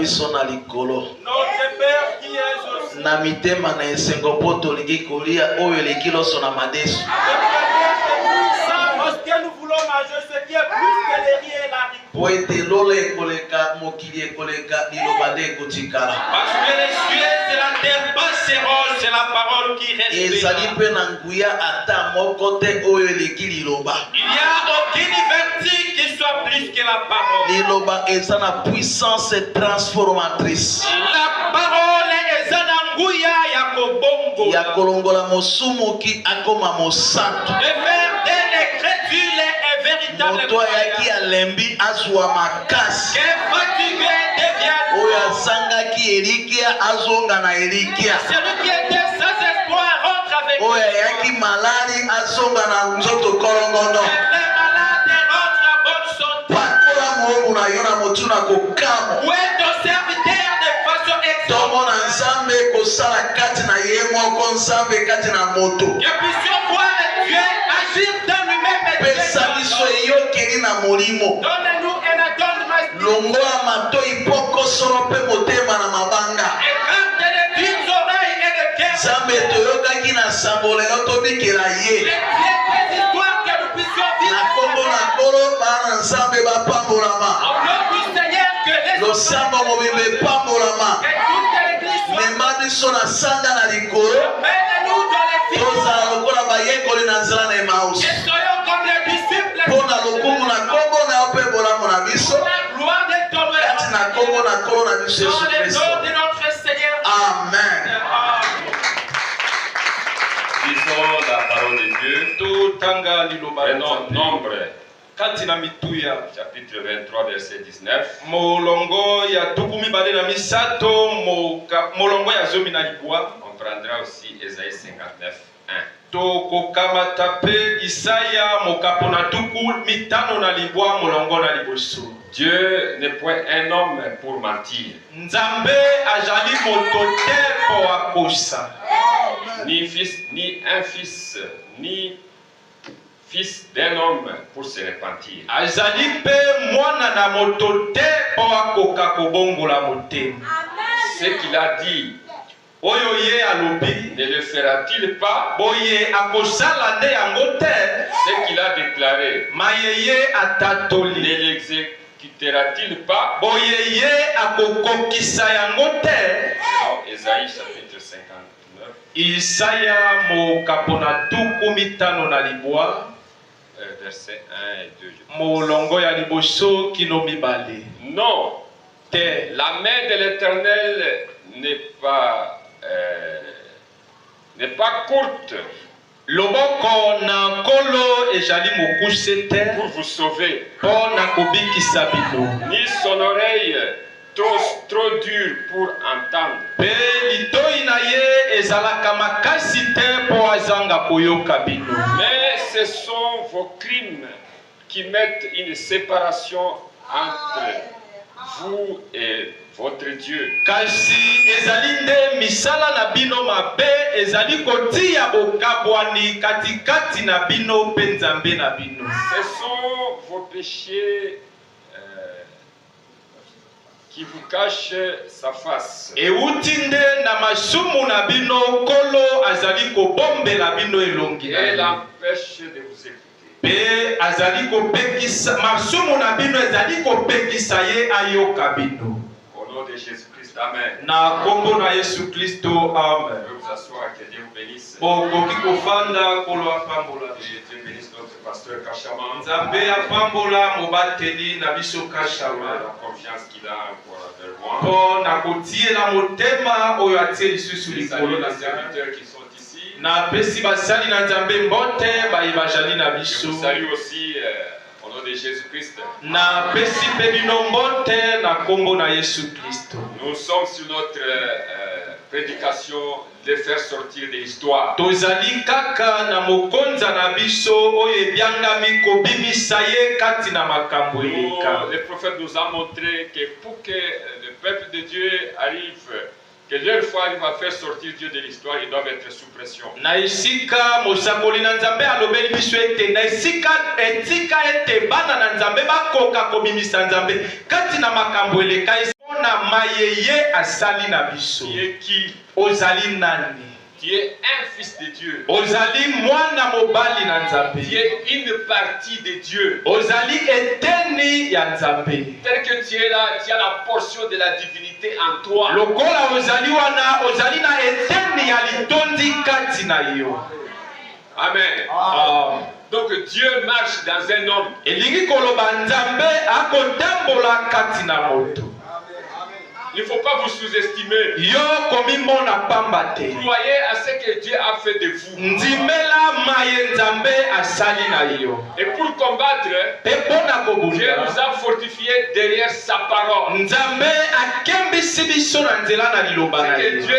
biso na likolo. Notre Père qui est au ciel. Na mitema na esengo poto lingi kolia oyo leki loso na madesu. Lorsque nous voulons manger ce qui est plus que les riz et la riz. Poete lole koleka mokili koleka dilobade kotikala. Parce que les cieux et la terre passeront, c'est la parole qui reste. Ezali pe na nguya ata moko te oyo leki liloba. Il n'y a aucune vertu qui soit plus que la parole. Liloba eza na puissance transformatrice. La parole est na nguya ya kobongo. Ya kolongola mosumu ki akoma mosantu. De faire de l'écriture est véritable. Moto yaki alembi azwa makasi. Que fatigué devient. Oya sangaki elikia azonga na elikia. Celui qui était sans espoir rentre avec. Oya yaki malali azonga na nzoto kolongono. Les malades rentrent à bonne santé. Pakola mobu na yona motuna kokamo. Où est ton serviteur de façon excellente? Tomona nzambe kosala kati na ye moko nzambe kati na moto. Que puissions voir Dieu agir dans lui-même. Pesa biso eyokeli na molimo. Donne-nous un attendement. Longola matoi poko solo pe motema na mabanga. Écarte les deux oreilles et le cœur. Nzambe toyokaki na sambolelo tobikela ye. Les pieds des histoires que nous puissions vivre. Na kombo na kolo bana nzambe bapambolama. Au nom du Seigneur que les losambo mobimba epambolama. que toute l'église soit. Mema biso na sanga na likolo. Mène-nous dans les filles. Tozala lokola bayekoli na nzela na Emmaüs. Que soyons comme les disciples. Mpona lokumu na kombo na yo mpe bolamu na biso. La gloire de ton nom. Kati na kombo na kolo na biso Yesu Dans le Kristo. nom de notre Seigneur. Amen. Disons la parole de Dieu. Tutanga liloba Prenons Nombre, katina mituya chapitre 23, verset 19. molongo ya tukumi bale na misato molongo ya zomi na libwa. On prendra aussi Ésaïe 59, 1. Tokokamata pe Isaya mokapo na tuku mitano na libwa molongo na liboso. Dieu n'est point un homme pour mentir, Nzambe ajali moto te po akosa. ni un fils, ni fils d'un homme pour se repentir. Ajali pe mwana na moto te po akoka kobongola motema. Ce qu'il a dit, Oyo ye alobi ne le fera-t-il pas? boye akosala nde yango te. Ce qu'il a déclaré, Mayeye ne atatoli l'exécutera-t-il pas? boye ye akokokisa yango te. Dans Ésaïe chapitre 59, Isaya mokapo na tuku mitano na libwa versets 1 et 2. molongo ya liboso kino mibale. Non, Te la main de l'Éternel n'est pas courte loboko na nkolo ezali mokuse te pour vous sauver, mpo na kobikisa bino, ni son oreille trop dure pour entendre. mpe litoi na ye ezalaka makasi te mpo azanga koyoka bino. Mais ce sont vos crimes qui mettent une séparation entre vous et votre Dieu. Kasi ezali nde misala na bino mabe ezali kotia bokabwani katikati na bino mpe Nzambe na bino. Ce sont vos péchés qui vous cachent sa face. Euti nde na masumu na bino nkolo azali kobombela bino elongi na Et ye. l'empêche de vous écouter. Pe azali kopekisa masumu na bino ezali kopekisa ye ayoka bino. Au nom de Jésus-Christ, Amen. Na kombo na Yesu Kristo, amen. Je vous asseoir, que Dieu vous bénisse. Bokoki kofanda kolo apambola. Et Dieu bénisse notre pasteur Kachama. Nzambe apambola mobateli na biso Kachama. La confiance qu'il a encore envers moi. Mpo na kotiela motema oyo atie lisusu Je likolo salue na les Nzambe. serviteurs qui sont ici. Na pesi basali na Nzambe mbote bayi bajali na Je biso. vous salue aussi au nom de Jésus-Christ. Na pesi pe bino mbote na kombo na Yesu Kristo. Nous sommes sur notre prédication de faire sortir de l'histoire. Tozali kaka na mokonza na biso oyo ebyangami kobimisa ye kati na makambo eleka. Le prophète nous a montré que pour que le peuple de Dieu arrive, que leur foi arrive à faire sortir Dieu de l'histoire, ils doivent être sous pression. Na esika mosakoli na Nzambe alobeli biso ete na esika etika ete bana na Nzambe bakoka kobimisa Nzambe kati na makambo eleka na mayeye asali na biso. Tu es qui? Ozali nani? Tu es un fils de Dieu. Ozali mwana mobali na Nzambe. Tu es une partie de Dieu. Ozali eteni ya Nzambe. Tel que tu es là, tu as la portion de la divinité en toi. Lokola ozali wana, ozali na eteni ya litondi kati na yo. Amen. Donc Dieu marche dans un homme. Elingi koloba Nzambe akotambola kati na moto. Il ne faut pas vous sous-estimer. Yo komi mona pamba te. Croyez à ce que Dieu a fait de vous. Ndimela maye Nzambe asali na yo. Et pour combattre, Dieu nous a fortifiés derrière sa parole. Nzambe akembisi biso na nzela na liloba na C'est que ye. Dieu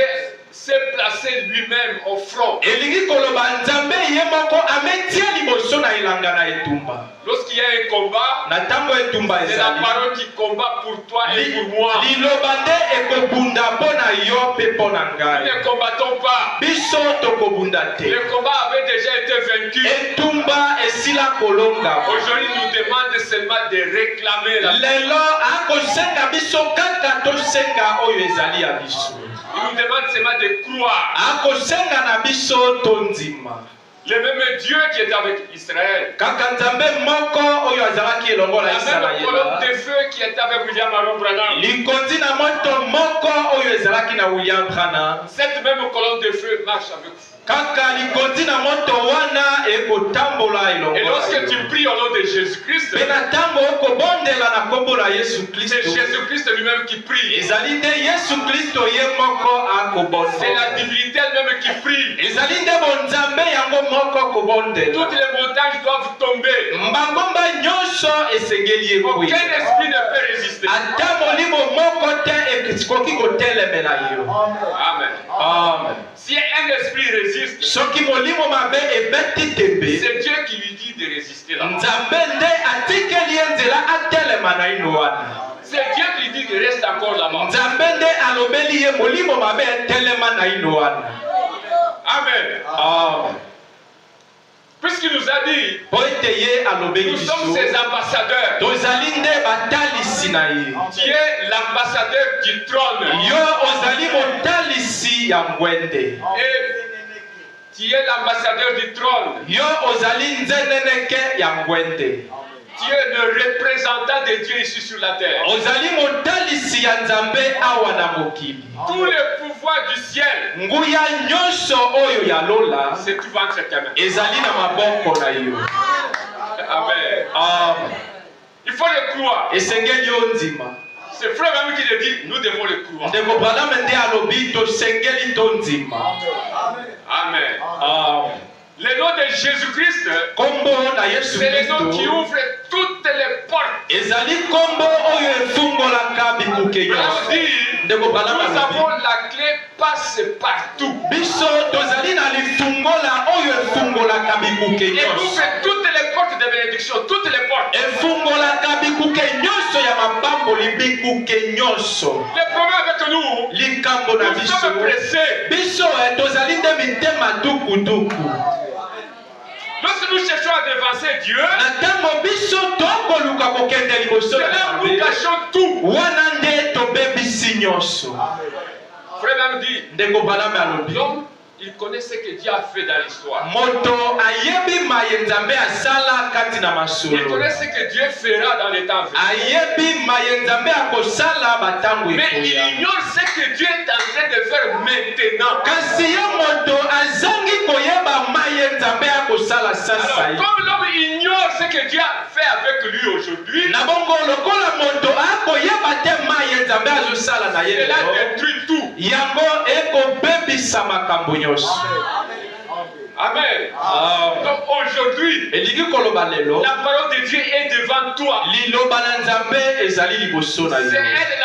s'est placé lui-même au front. Elingi koloba Nzambe ye moko ametia liboso na ilanga na etumba. Lorsqu'il y a un combat, Na tango etumba c'est la ezali. parole qui combat pour toi et pour moi. Liloba nde ekobunda pona yo pe pona Nous ngai. ne combattons pas. Biso tokobunda te. Le combat avait déjà été vaincu. Etumba esila kolonga. Aujourd'hui, il nous demande seulement de réclamer la paix. Lelo akosenga biso kaka tosenga oyo ezali ya biso. Il nous demande seulement de croire. Akosenga na biso tondima. Le même Dieu qui est avec Israël. Kaka Nzambe moko oyo azalaki elongo na La même colonne Israela. de feu qui est avec William Aaron Branham. Likondi na moto moko oyo ezalaki na William Branham. Cette même colonne de feu marche avec vous. Kaka likondi na moto wana ekotambola elongo. Et lorsque na yo. tu pries au nom de Jésus-Christ, Pe na tango okobondela na kombo na Yesu c'est Kristo. Jésus-Christ lui-même qui prie. Ezali nde Yesu Kristo ye moko C'est la akobondela. divinité elle-même qui prie. Ezali nde bonzambe yango moko akobondela. Toutes les montagnes doivent tomber. Mbangomba nyonso esengeli Aucun ekoya. esprit ne peut résister. Ata molimo moko te ekoki kotelemela yo. Amen. Amen. Si un esprit résiste, Soki molimo mabe ebeti tembe, c'est Dieu qui lui dit de résister là. Nzambe nde atikeli ye nzela atelema na ino wana. C'est Dieu qui lui dit de rester encore là-bas. Nzambe nde alobeli ye molimo mabe etelema na ino wana. Amen. Amen. Puisqu'il nous a dit, Po ete ye alobeli nous biso, sommes ses ambassadeurs. tozali nde batalisi na ye. Tu es l'ambassadeur du trône. Yo ozali motalisi ya ngwende. Et tu es l'ambassadeur du trône. Yo ozali nzeneneke ya ngwende. Tu es le représentant de Dieu ici sur la terre. Ozali motalisi ya Nzambe awa na mokili. Tout le pouvoir du ciel, Nguya nyonso oyo ya lola c'est tout entre tes mains. ezali na maboko na yo. Amen. Amen. Il faut le croire. Esengeli yo ndima. C'est frère même qui le dit, nous devons le croire. Ndeko Branham nde alobi tosengeli to ndima. Amen. Amen. Le nom de Jésus-Christ, Kombo na Yesu c'est le nom qui Kristo ouvre toutes les portes. ezali kombo oyo efungolaka bikuke Branham nyonso. dit, Ndeko Branham nous avons alobi la clé passe partout. biso tozali na lifungola oyo efungolaka bikuke Et nyonso. ouvre toutes les portes de bénédiction, toutes les portes. Efungolaka bikuke nyonso ya mapamboli bikuke nyonso. Le problème avec nous, Likambo na nous biso sommes pressés. biso tozali nde mitema dukuduku. Lorsque nous cherchons à devancer Dieu, Na ntango biso tokoluka kokende liboso c'est na là où nous Nzambe, cachons tout. wana nde tobebisi nyonso. Frère même dit, Ndeko Branham alobi l'homme, il connaît ce que Dieu a fait dans l'histoire. moto ayebi maye Nzambe asala kati na Il masolo. connaît ce que Dieu fera dans les temps venus. Ayebi maye Nzambe akosala batango Mais il ekoya. ignore ce que Dieu est en train de faire maintenant. Kasi ye moto azangi koyeba maye Nzambe akosala sasa Alors, ye. comme l'homme ignore ce que Dieu a fait avec lui aujourd'hui, Na bongo lokola moto akoyeba te maye Nzambe azosala na ye il a lelo, détruit tout. yango ekobebisa makambo nyonso. Amen. Amen. Donc aujourd'hui, Elingi koloba lelo la parole de Dieu est devant toi. liloba na Nzambe ezali liboso na C'est yo. elle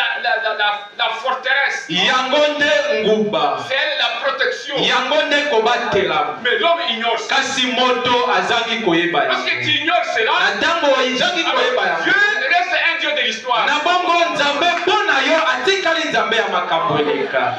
la forteresse. Yango nde nguba, C'est elle la protection. yango nde kobatela. Mais l'homme ignore ça. Kasi moto azangi koyeba Parce que yango. tu ignores cela, Na ntango ezangi koyeba alors Dieu yango, reste un Dieu de l'histoire. na bongo Nzambe mpo na yo atikali Nzambe ya makambo eleka.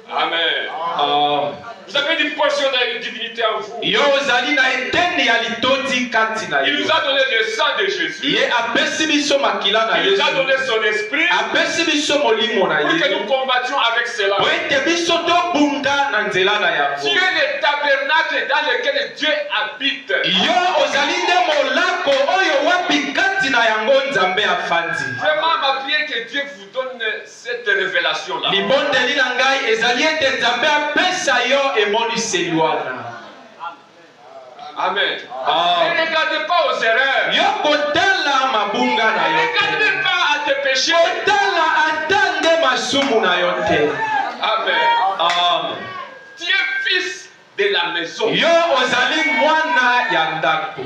Amen. Amen. Vous avez une portion de la divinité en vous. Yo ozali na eteni ya litondi kati na Il yo. nous a donné le sang de Jésus. Ye apesi biso makila na Il nous a Yesu. donné son esprit Apesi biso molimo na pour que ye. nous combattions avec cela. Po ete biso tobunga na nzela na Tu es yango. le tabernacle dans lequel Dieu habite. Yo ozali nde molako oyo wapi kati na yango Nzambe afandi. Vraiment, ma prière que Dieu vous donne cette révélation-là. Libondeli na ngai ezali ete Nzambe apesa yo emoniseli wana. Amen. Ah. Ne regardez pas aux erreurs. Yo kotala mabunga na Ne yo te. regardez pas à tes péchés. Kotala ata nde masumu na yo te. Amen. Amen. Tu es fils de la maison. Yo ozali mwana ya ndako.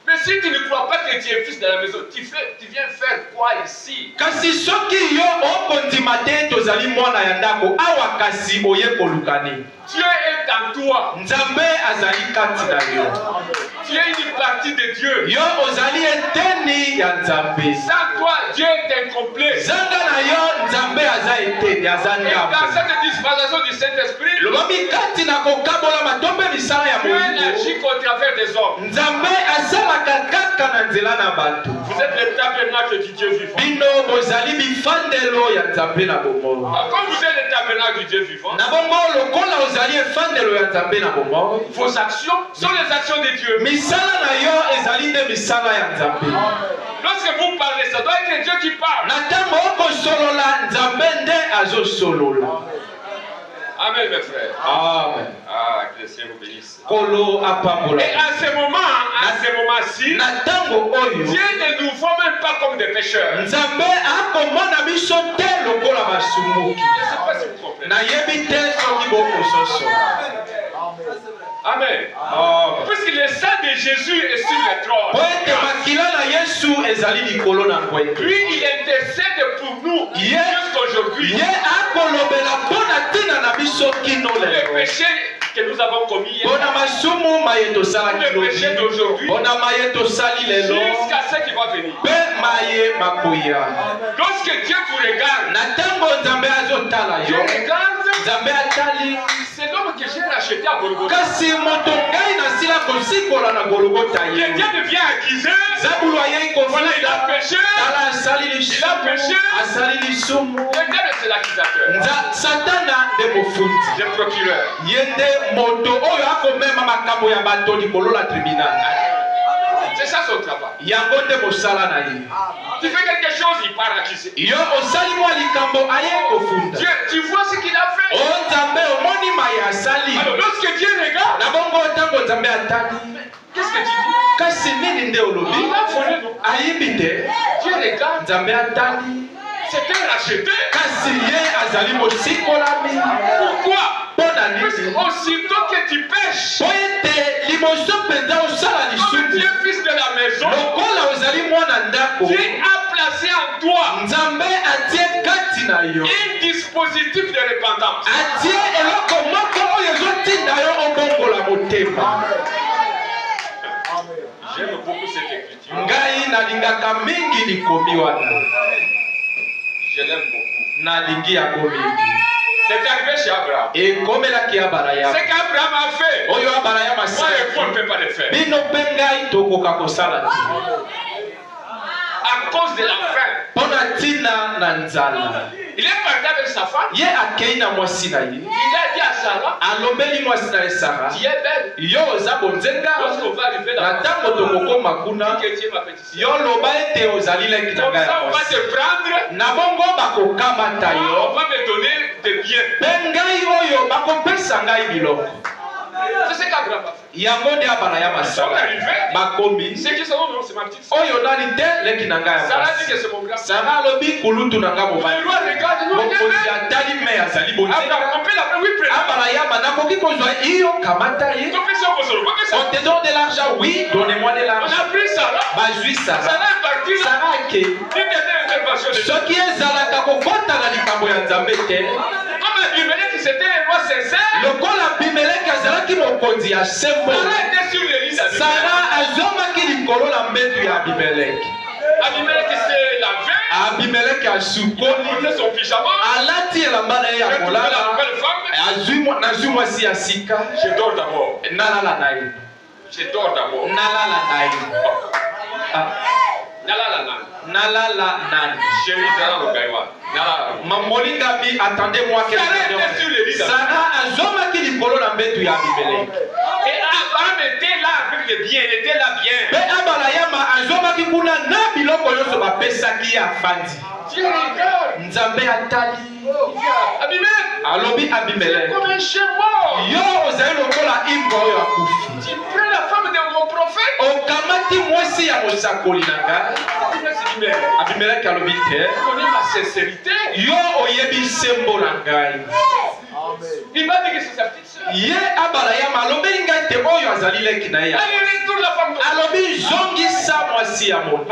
Mais si tu ne crois pas que tu es fils de la maison, tu viens faire quoi ici? Kasi soki yo okondima te tozali mwana ya ndako awa kasi oye kolukani. Dieu est en toi. Nzambe azali kati na yo. Tu es une partie de Dieu. Yo ozali eteni ya Nzambe. Sans toi, Dieu est incomplet. Zanga na yo Nzambe aza eteni aza Et dans ndambo. cette dispensation du Saint-Esprit, Lobi kati na kokabola matombe misala ya Dieu Mungu. agit au travers des hommes. Nzambe asalaka kaka na nzela na bato. Vous êtes le tabernacle du Dieu vivant. Bino bozali bifandelo ya Nzambe na bomoi. Comme vous êtes le tabernacle du Dieu vivant, Na bongo lokola ozali efandelo ya Nzambe na bomoi. vos actions sont les actions de Dieu. Misala na yo ezali nde misala ya Nzambe. Lorsque vous parlez, ça doit être Dieu qui parle. Na ntango okosolola Nzambe nde azosolola. Amen, mes frères. Amen. Ah, que le Seigneur vous bénisse. Kolo apambola. Et à ce moment-ci, Na ntango oyo Dieu ne nous voit même pas comme des pécheurs. Nzambe akomona biso te lokola basumuki. Je ne sais pas si vous comprenez. Nayebi te soki bokososo. Amen. Amen. Puisque le sang de Jésus est sur le Po trône. ete makila na Yesu ezali likolo na nkwetu. Lui, il intercède pour nous Yeah. jusqu'aujourd'hui. Ye akolobela mpona ntina na biso kino Le lelo. péché que nous avons commis hier, Mpona masumu maye tosalaki le péché lobi. d'aujourd'hui, Mpona maye tosali lelo. jusqu'à ce qui va venir. Mpe maye makoya. Lorsque Dieu vous regarde, Na ntango Nzambe azotala Dieu yo, regarde, Nzambe atali c'est l'homme que j'ai racheté à Golgotha. kasi moto ngai nasila kosikola na Golgota Que ye. Dieu devient accusé. Zabulu ayei Voilà, il a kofinda. péché. Tala asali Il a lisumu. péché. Asali lisumu. Le diable, c'est l'accusateur. Satana nde mofundi. Le procureur. Ye nde moto oyo akomema makambo ya bato likolo la tribunal. C'est ça son travail. Yango nde mosala na ye. Tu fais quelque chose, il part accuser. Yo osali mwa likambo aye kofunda. Dieu, tu vois ce qu'il a fait. O Nzambe omoni maye asali. Alors, lorsque Dieu regarde, Na bongo ntango Nzambe atali. qu'est-ce que tu dis? Kasi nini nde olobi? Il a volé, non? Ayibi te. Dieu regarde, Nzambe atali. c'était racheté. Kasi ye azali mosikolami. Pourquoi? Mpona Parce nini? qu'aussitôt que tu pêches, Po ete liboso mpenza osala comme tu lisumu. es fils de la maison, Lokola ozali mwana ndako. Dieu a placé en toi Nzambe atie kati na yo. un dispositif de repentance. Atie eloko moko oyo ezotinda yo obongola motema. J'aime beaucoup cette écriture. Ngai nalingaka mingi likomi wana. Je l'aime beaucoup. Nalingi yango mingi. C'est arrivé chez Abraham. Ekomelaki ya Ce Barayama. qu'Abraham a fait, Oyo ya Barayama moi et vous, on ne asala. peut pas le faire. Bino mpe ngai tokoka kosala te. À cause de la faim. Mpona ntina na nzala. Il est parti avec sa femme. Ye akei na mwasi na ye. Il a dit à Sarah, Alobeli mwasi na ye Sara. tu es belle. Yo oza bonzenga. Lorsqu'on va arriver Na là-bas, ntango tokokoma kuna. dis que tu es ma petite sœur. Yo loba ete ozali leki na Comme ngai ça, ya on va mwasi. te prendre. Na bongo bakokamata On yo. va me donner des biens. Mpe ngai oyo bakopesa ngai biloko. C'est ce qu'Abraham a fait. Yango nde ya Barayama Ils sont asala. arrivés. Bakomi. C'est qui son nom? C'est ma petite sœur. Oyo nani te leki na ngai ya Sarah mwasi. dit que c'est mon grand. Sara alobi kulutu na ngai Le mobali. roi regarde, non, il est Mokonzi belle. atali me azali bonzenga. Abraham, on peut l'appeler, oui, prends. Abarayama nakoki kozwa iyo kamata ye. On peut ça, on peut ça, on peut ça. On te donne de l'argent, oui, donnez-moi de On l'argent. a pris Sarah. Bazwi Sara. Sarah est partie là. Sara ake. Une dernière intervention de Dieu. Soki ezalaka kokota na likambo ya Nzambe te. Comme Abimelech, c'était un roi sincère. Lokola Abimeleki azalaki mokonzi ya sembo. Sarah était sur le lit d'Abimelech. Sara azomaki likolo na mbetu ya Abimeleki. Abimelech s'est lavé. Abimeleki asukoli. Il portait son pyjama. Alati elamba na ye ya Il a trouvé la kolala. nouvelle femme. nazwi mwasi ya sika Je dors d'abord. nalala na ye Je dors d'abord. nalala na ye nalala nani Chérie, Sarah Lokaiwa. Nala. mamolingami attendez-moi Sarah azomaki likolo na mbetu ya Abimeleki Et Abraham était là avec les biens, il était là bien. mpe abalayama azomaki kuna na biloko nyonso bapesaki ye afandi Dieu regarde. nzambe atali Abimelech, alobi Abimeleki comme un chien mort. yo ozali lokola imbwa oyo akufi Tu prends la femme de mon prophète. okamati mwasi ya mosakoli na ngai Abimeleki alobi te Tu connais ma sincérité. yo oyebi nsembo na ngai Il m'a dit que c'est sa petite soeur. ye abalayama alobeli ngai te oyo azali leki na ye ya Allez, retourne la femme. alobi zongisa mwasi ya moto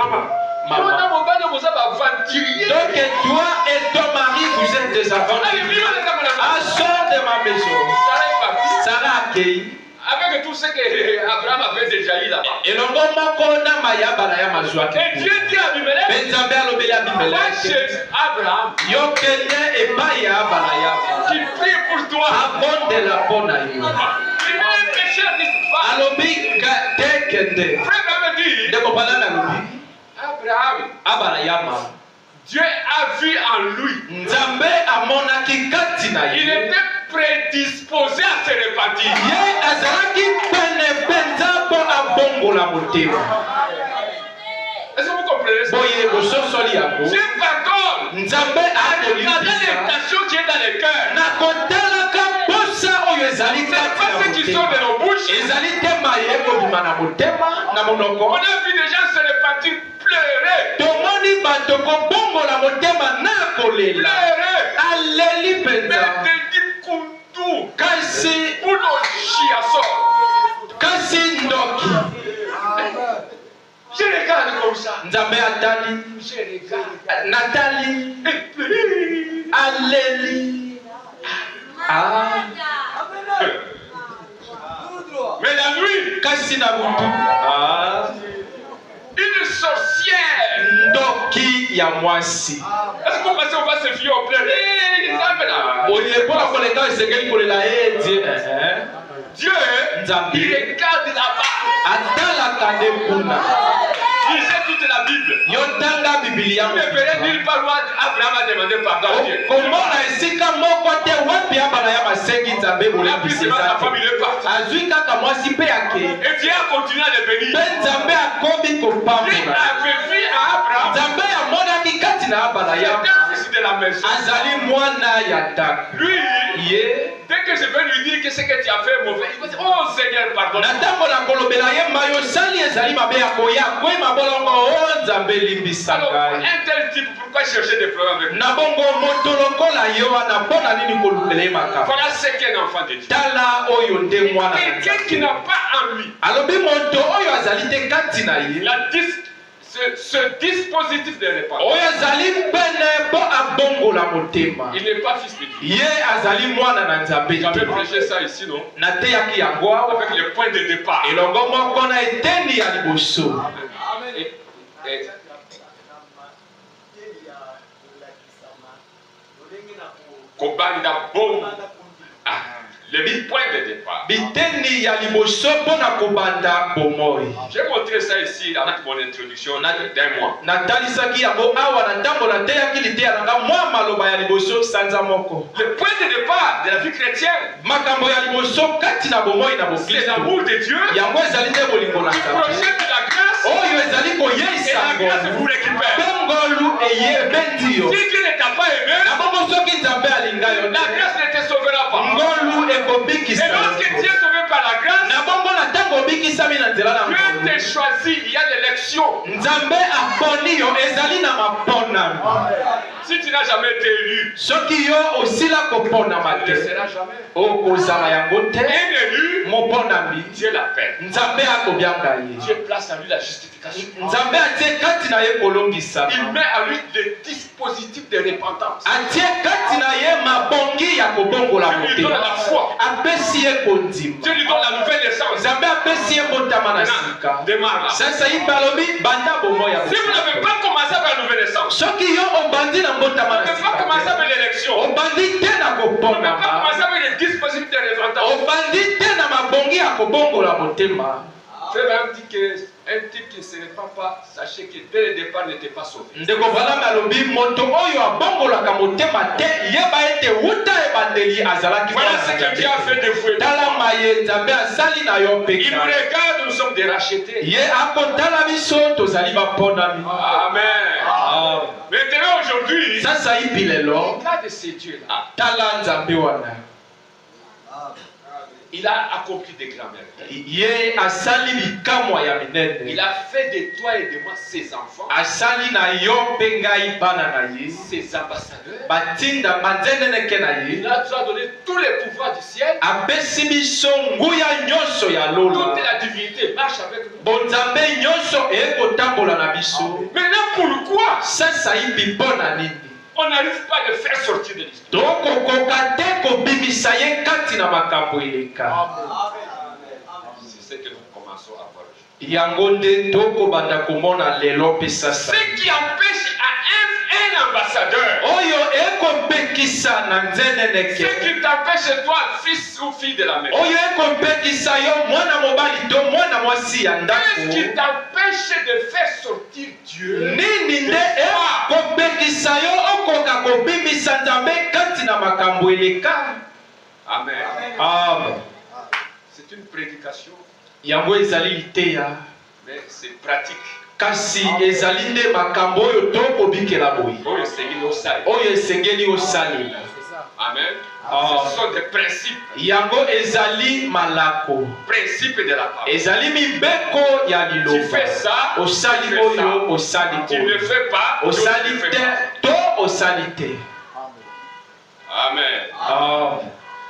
Maman, Maman. mon père, vous avez aventurier. Donc toi et ton mari vous êtes des Allez, aventuriers. viens, Ah, sors de ma maison. Sarah est partie. Sarah accueille. Avec tout ce que Abraham avait déjà eu là-bas. Et le moment qu'on a maya balaya mazouaki. Et Dieu dit à Abimelech, Benzambe alobeli va Abimeleki. chez Abraham, Yo kende ebaya balaya. qui prie pour toi. Abondela pona yo. Il m'a péché à l'histoire. Alobi te kende. Frère Abraham dit, Ndeko balana alobi. Abraham, Abalayama. Dieu a vu en lui. Nzambe amonaki kati na Il ye. était prédisposé à se repentir. Ye azalaki pene penza mpo abongola motema. Est-ce que vous comprenez ça? Boye bososoli yango. Dieu pardonne. Nzambe Regardez akolibisa l'intention qui est dans les cœurs. nakotalaka posa oyo ezali Ce n'est pas ceux qui sont kati de nos bouches. ezali te maye kobima na motema na On monoko a vu des gens se repentir, pleurer. tomoni bato kobongola motema na kolela Pleurer. aleli Mais mpenza te dit kundu. kasi Pour nos chiassos. kasi ndoki Je regarde comme ça. nzambe atali Je regarde. natali Et puis, aleli ah. mais la nuit, kasi na butu ah. une sorcière. ndoki ya mwasi Est-ce que vous pensez qu'on va se fier au pleurs? olie mpona koleka esengeli kolela ye die Dieu, Nzambe. il regarde là-bas. atalaka nde kuna Lisez toute la Bible. yo tanga bibilia Vous ne verrez nulle part où Abraham a demandé pardon à Dieu. komona esika moko te wapi abana ya basengi nzambe Il a pris bolembisi seulement sa eza femme, il est parti. te azwi kaka mwasi mpe ake Et Dieu a continué à le bénir. mpe nzambe akomi Dieu kopambola avait vu à Abraham, nzambe amonaki kati na abana c'était ya un fils de la maison. azali mwana ya ndako Lui, ye dès que je vais lui dire que ce que tu as fait est mauvais, il va dire, oh Seigneur, pardonne. na ntango nakolobela ye mayo osali ezali mabe ya koya kwema bolongo o nzambe elimbisa Alors, ngai un tel type, pourquoi chercher des problèmes avec lui? na bongo moto lokola ye wana mpo na nini kolukela ye makambo Voilà ce qu'est un enfant de Dieu. tala oyo nde mwana na Quelqu'un qui Nzambe. n'a pas en lui alobi moto oyo azali te kati na ye ce dispositif de repentance. oyo azali pene mpo abongola motema Il n'est pas fils de Dieu. ye azali mwana na nzambe J'avais te prêché ça ici, non? nateyaki yango awa Avec le point de départ. elongo moko na eteni ya liboso Et Kobanda bon. Ah, le point de départ. biteni ya liboso mpo na kobanda bomoi J'ai montré ça ici avec mon introduction d'un mois. natalisaki yango awa na ntango nateyaki liteya nanga mwa maloba ya liboso sanza moko Le point de départ de la vie chrétienne, makambo ya liboso kati na bomoi na c'est bokristo l'amour de Dieu, yango ezali nde bolingo na qui nzambe projette la grâce, oyo ezali et koyeisa la grâce ngolu vous récupère. mpe ngolu eyebendi yo Si Dieu ne t'a pas aimé, na bongo soki nzambe alinga yo la grâce ne te sauvera pas. ngolu Et ekobikisa lorsque tu es sauvé par la grâce, na bongo na ntango obikisami na nzela na Dieu ngolu t'a choisi, il y a l'élection. nzambe aponi yo ezali na maponami Si tu n'as jamais été élu, soki yo osila koponama tu ne le te seras jamais. okozala yango te Un élu, moponami Dieu l'appelle. nzambe akobianga ye Dieu place en lui la justification. nzambe atie kati na ye Il kolongisama met à lui le dispositif de repentance. atie kati na ye mabongi ya kobongola Dieu lui donne motema la foi. apesi ye kondima Dieu lui donne la nouvelle naissance. nzambe apesi ye mbotama na sika Maintenant, démarre là. sasa ye mpe alobi banda bomoi ya Si vous n'avez pas commencé avec la nouvelle naissance, soki yo obandi na mbotama vous na n'avez pas commencé sika avec l'élection, obandi te na vous koponama commencer avec les dispositifs de résultats. obandi te na mabongi ya kobongola motema. Frère Branham dit qu'un type qui ne se répand pas, sachez que dès le départ n'était pas sauvé. Ndeko Branham alobi moto oyo abongolaka motema te yeba ete wuta ebandeli azalaki. Voilà ce que Dieu a fait de vous. Tala maye nzambe asali na yo Il nous peka. regarde, nous sommes des rachetés. Ye akotala biso tozali baponami. Amen. Maintenant, aujourd'hui, Sasa hivi lelo regarde ces dieux-là. tala nzambe wana. Il a accompli des grands miracles. Ye asali bikamwa ya minene. Il a fait de toi et de moi ses enfants, Asali na yo mpe ngai bana na ye. ses ambassadeurs. Batinda manzeneneke na Il ye. a donné tous les pouvoirs du ciel. Apesi biso nguya nyonso ya Toute lola. la divinité marche avec nous. Bonzambe nyonso ekotambola na biso. Maintenant, pourquoi Sasa hivi mpona nini? on n'arrive pas à le faire sortir de l'histoire? Tokokoka te kobimisa ye kati na makambo eleka. C'est ce que nous commençons à voir aujourd'hui. Yango nde tokobanda komona lelo mpe sasa. Ce qui empêche à un ambassadeur, Oyo ekopekisa na ce nzeneneke. qui t'empêche toi, fils ou fille de la maison, Oyo ekopekisa yo mwana mobali to mwana mwasi ya qu'est-ce qui ndako. t'empêche de faire sortir Dieu? Nini nde ekopekisa yo okoka kobimisa nzambe kati na makambo eleka? Amen. Amen. C'est une prédication, Yango ezali liteya. mais c'est pratique. Kasi ezali nde makambo oyo tokobikela boye. Oh, c'est une osai. Oyo esengeli osalela. Amen. Ah. Ce sont des principes. Yango ezali malako. Principes de la parole. Ezali mibeko ya Tu liloba. fais ça, Osali tu fais oyo, ça. osali Tu ne oyo. fais pas, tu ne Osali fais te, pas. to osali te. Amen. Amen.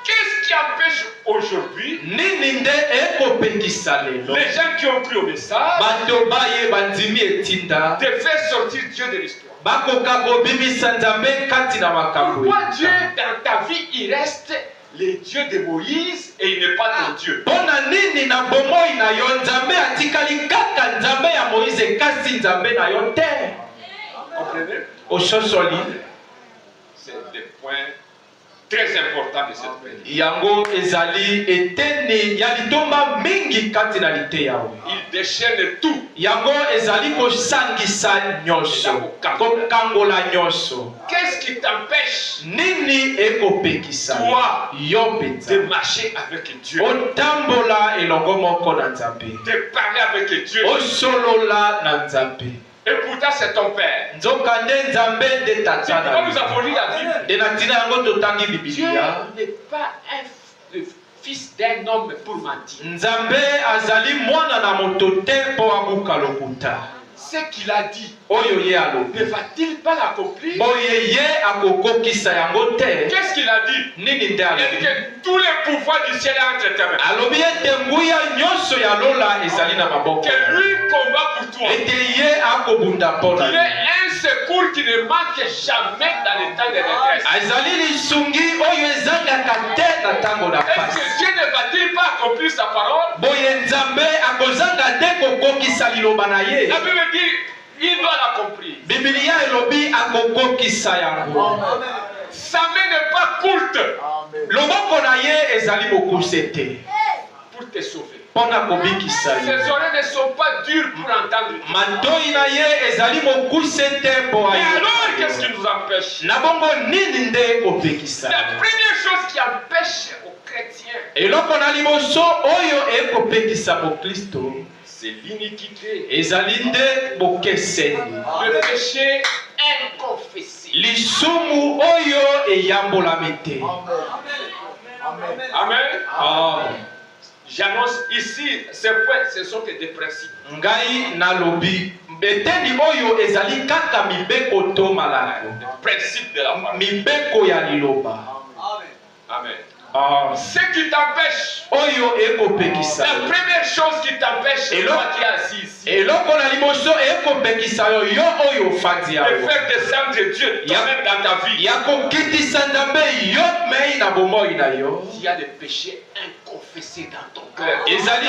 Qu'est-ce qui empêche aujourd'hui Nini nde ekopekisa lelo? les gens qui ont cru au message Bato baye bandimi etinda. de faire sortir Dieu de l'histoire? Bakoka kobimisa nzambe kati na makambo. Pourquoi Dieu, dans ta vie, il reste le Dieu de Moïse et il n'est pas ton Dieu? Pona nini na bomoi na yo nzambe atikali kaka nzambe ya Moïse kasi nzambe na yo te? Comprenez? Ososoli. C'est des points très importants de cette prédication. Yango ezali eteni ya litomba mingi kati na lite yawe. Il déchaîne tout. Yango ezali kosangisa nyonso, kokangola nyonso. Qu'est-ce qui t'empêche Nini ekopekisa toi yo de penza marcher avec Dieu, otambola elongo moko na nzambe, de parler avec Dieu? osolola na nzambe? Et pourtant, c'est ton Père. Nzoka nde nzambe nde C'est tata pourquoi na nous avons lu la Bible. nde na ntina yango totangi Dieu bibilia. n'est pas le fils d'un homme pour mentir. Nzambe azali mwana na moto te mpo abuka lokuta. Ce qu'il a dit, Oyo ye alobi ne va-t-il pas l'accomplir? boye ye akokokisa yango te. Qu'est-ce qu'il a dit? Nini nde Il a dit alobi? que tous les pouvoirs du ciel sont entre tes mains. Alobi ete nguya nyonso ya lola ezali na maboko. Que lui combat pour toi. Ete ye akobunda mpo na Il yo. est un secours qui ne manque jamais dans les temps de détresse. Azali lisungi oyo ezangaka te na ntango na Est-ce pasi. que Dieu ne va-t-il pas accomplir sa parole? Boye nzambe akozanga te kokokisa liloba na ye. La Bible dit, il doit l'accomplir. Bibilia elobi akokokisa yango. Sa main n'est pas courte Loboko na ye ezali mokuse te pour te sauver. mpona kobikisa ye. Ses oreilles ne sont pas dures pour entendre Dieu. Matoi na ye ezali mokuse te mpo Mais alors, ayoka qu'est-ce yo. qui nous empêche? Na bongo nini nde ekopekisa La yo? première chose qui empêche aux chrétiens, Eloko na liboso oyo ekopekisa mokristo c'est l'iniquité, ezali nde bokeseni, le péché inconfessé. lisumu oyo eyambolami te. Amen. Amen. J'annonce ici, ces points, ce sont que des principes. Ngai nalobi eteni oyo ezali kaka mibeko to malako, Principes de la parole. mibeko ya liloba. Amen. Ce qui t'empêche, oyo ekopekisa la yo. première chose qui t'empêche, Et c'est toi qui es assis ici, eloko na liboso ekopekisa yo yo oyo ofandi de yango faire descendre Dieu toi-même dans ta vie. ya kokitisa nzambe yo mei na bomoi na yo. Il y a des péchés inconfessés dans ton cœur. Ezali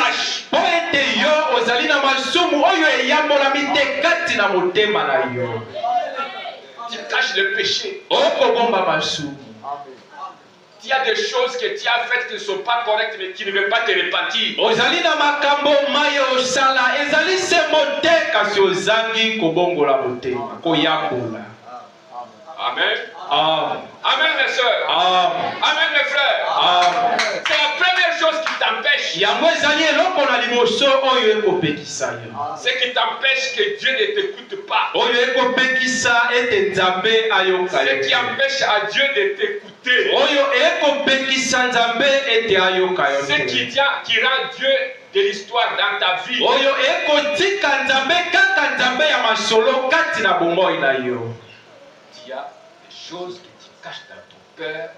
po ete yo ozali na masumu oyo eyambolami te kati na motema na yo. Tu caches le péché. Okobomba masumu. Tu as des choses que tu as faites qui ne sont pas correctes, mais qui ne veulent pas te repentir. ozali na makambo maye osala ezali se mote kasi ozangi kobongola motema koyambola. Amen. Amen. Amen, mes soeurs. Amen. Amen, mes frères. Amen. C'est la première chose qui t'empêche. yango ezali eloko na liboso oyo ekopekisa yo, Ce qui t'empêche que Dieu ne t'écoute pas. oyo ekopekisa ete nzambe ayoka Ce qui yo, empêche à Dieu de t'écouter. oyo ekopekisa nzambe ete ayoka yo Ce qui rend Dieu de l'histoire dans ta vie. oyo ekotika nzambe kaka nzambe ya masolo kati na bomoi na yo. Il y a des choses que tu caches dans ton cœur.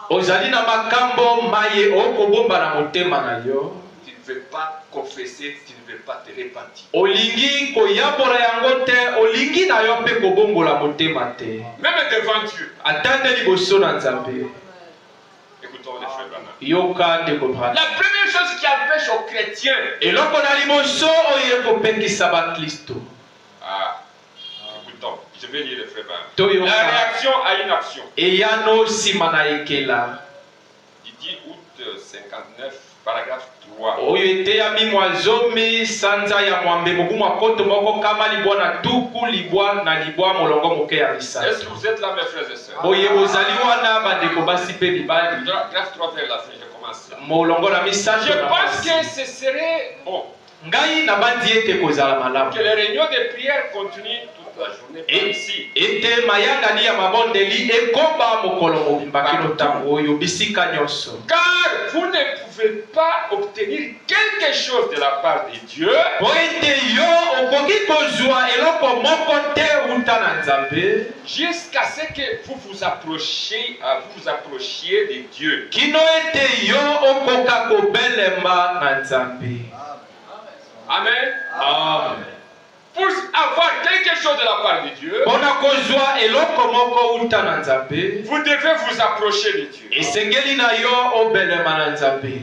ozali na makambo maye okobomba na motema na yo, Tu ne veux pas confesser, tu ne veux pas te repentir. olingi koyambola yango te, olingi na yo mpe kobongola motema te, Même devant Dieu. ata nde liboso na nzambe. Écoutons les frères Branham. yoka ndeko Branham. La première chose qui empêche aux chrétiens. eloko na liboso oyo ekopekisa baklisto, Écoutons, je vais lire les frères Branham. toyoka La réaction à une action. eyano nsima na ekela Il dit août 59, paragraphe 3. oyo eteyami mwa zomi sanza ya mwambe mobu mwa koto moko kama libwa na tuku libwa na libwa molongo moke ya Est-ce misato. que vous êtes là, mes frères et sœurs? boye bozali wana bandeko basi mpe mibali Paragraphe 3 vers la fin, je commence là. molongo na misato Je na pense basi. que ce serait bon ngai nabandi ete kozala malamu que les réunions de prière continuent toute la journée par ici. ete mayangani ya mabondeli ekoba mokolo mobimba kino ntango oyo bisika nyonso, Car vous ne pouvez pas obtenir quelque chose de la part de Dieu po ete yo okoki kozwa eloko moko te uta na nzambe jusqu'à ce que vous vous approchiez de Dieu. kino ete yo okoka kobelema na nzambe. Amen. Amen. Pour avoir quelque chose de la part de Dieu, mpona kozwa eloko moko uta na nzambe vous devez vous approcher de Dieu. esengeli na yo obelema na nzambe.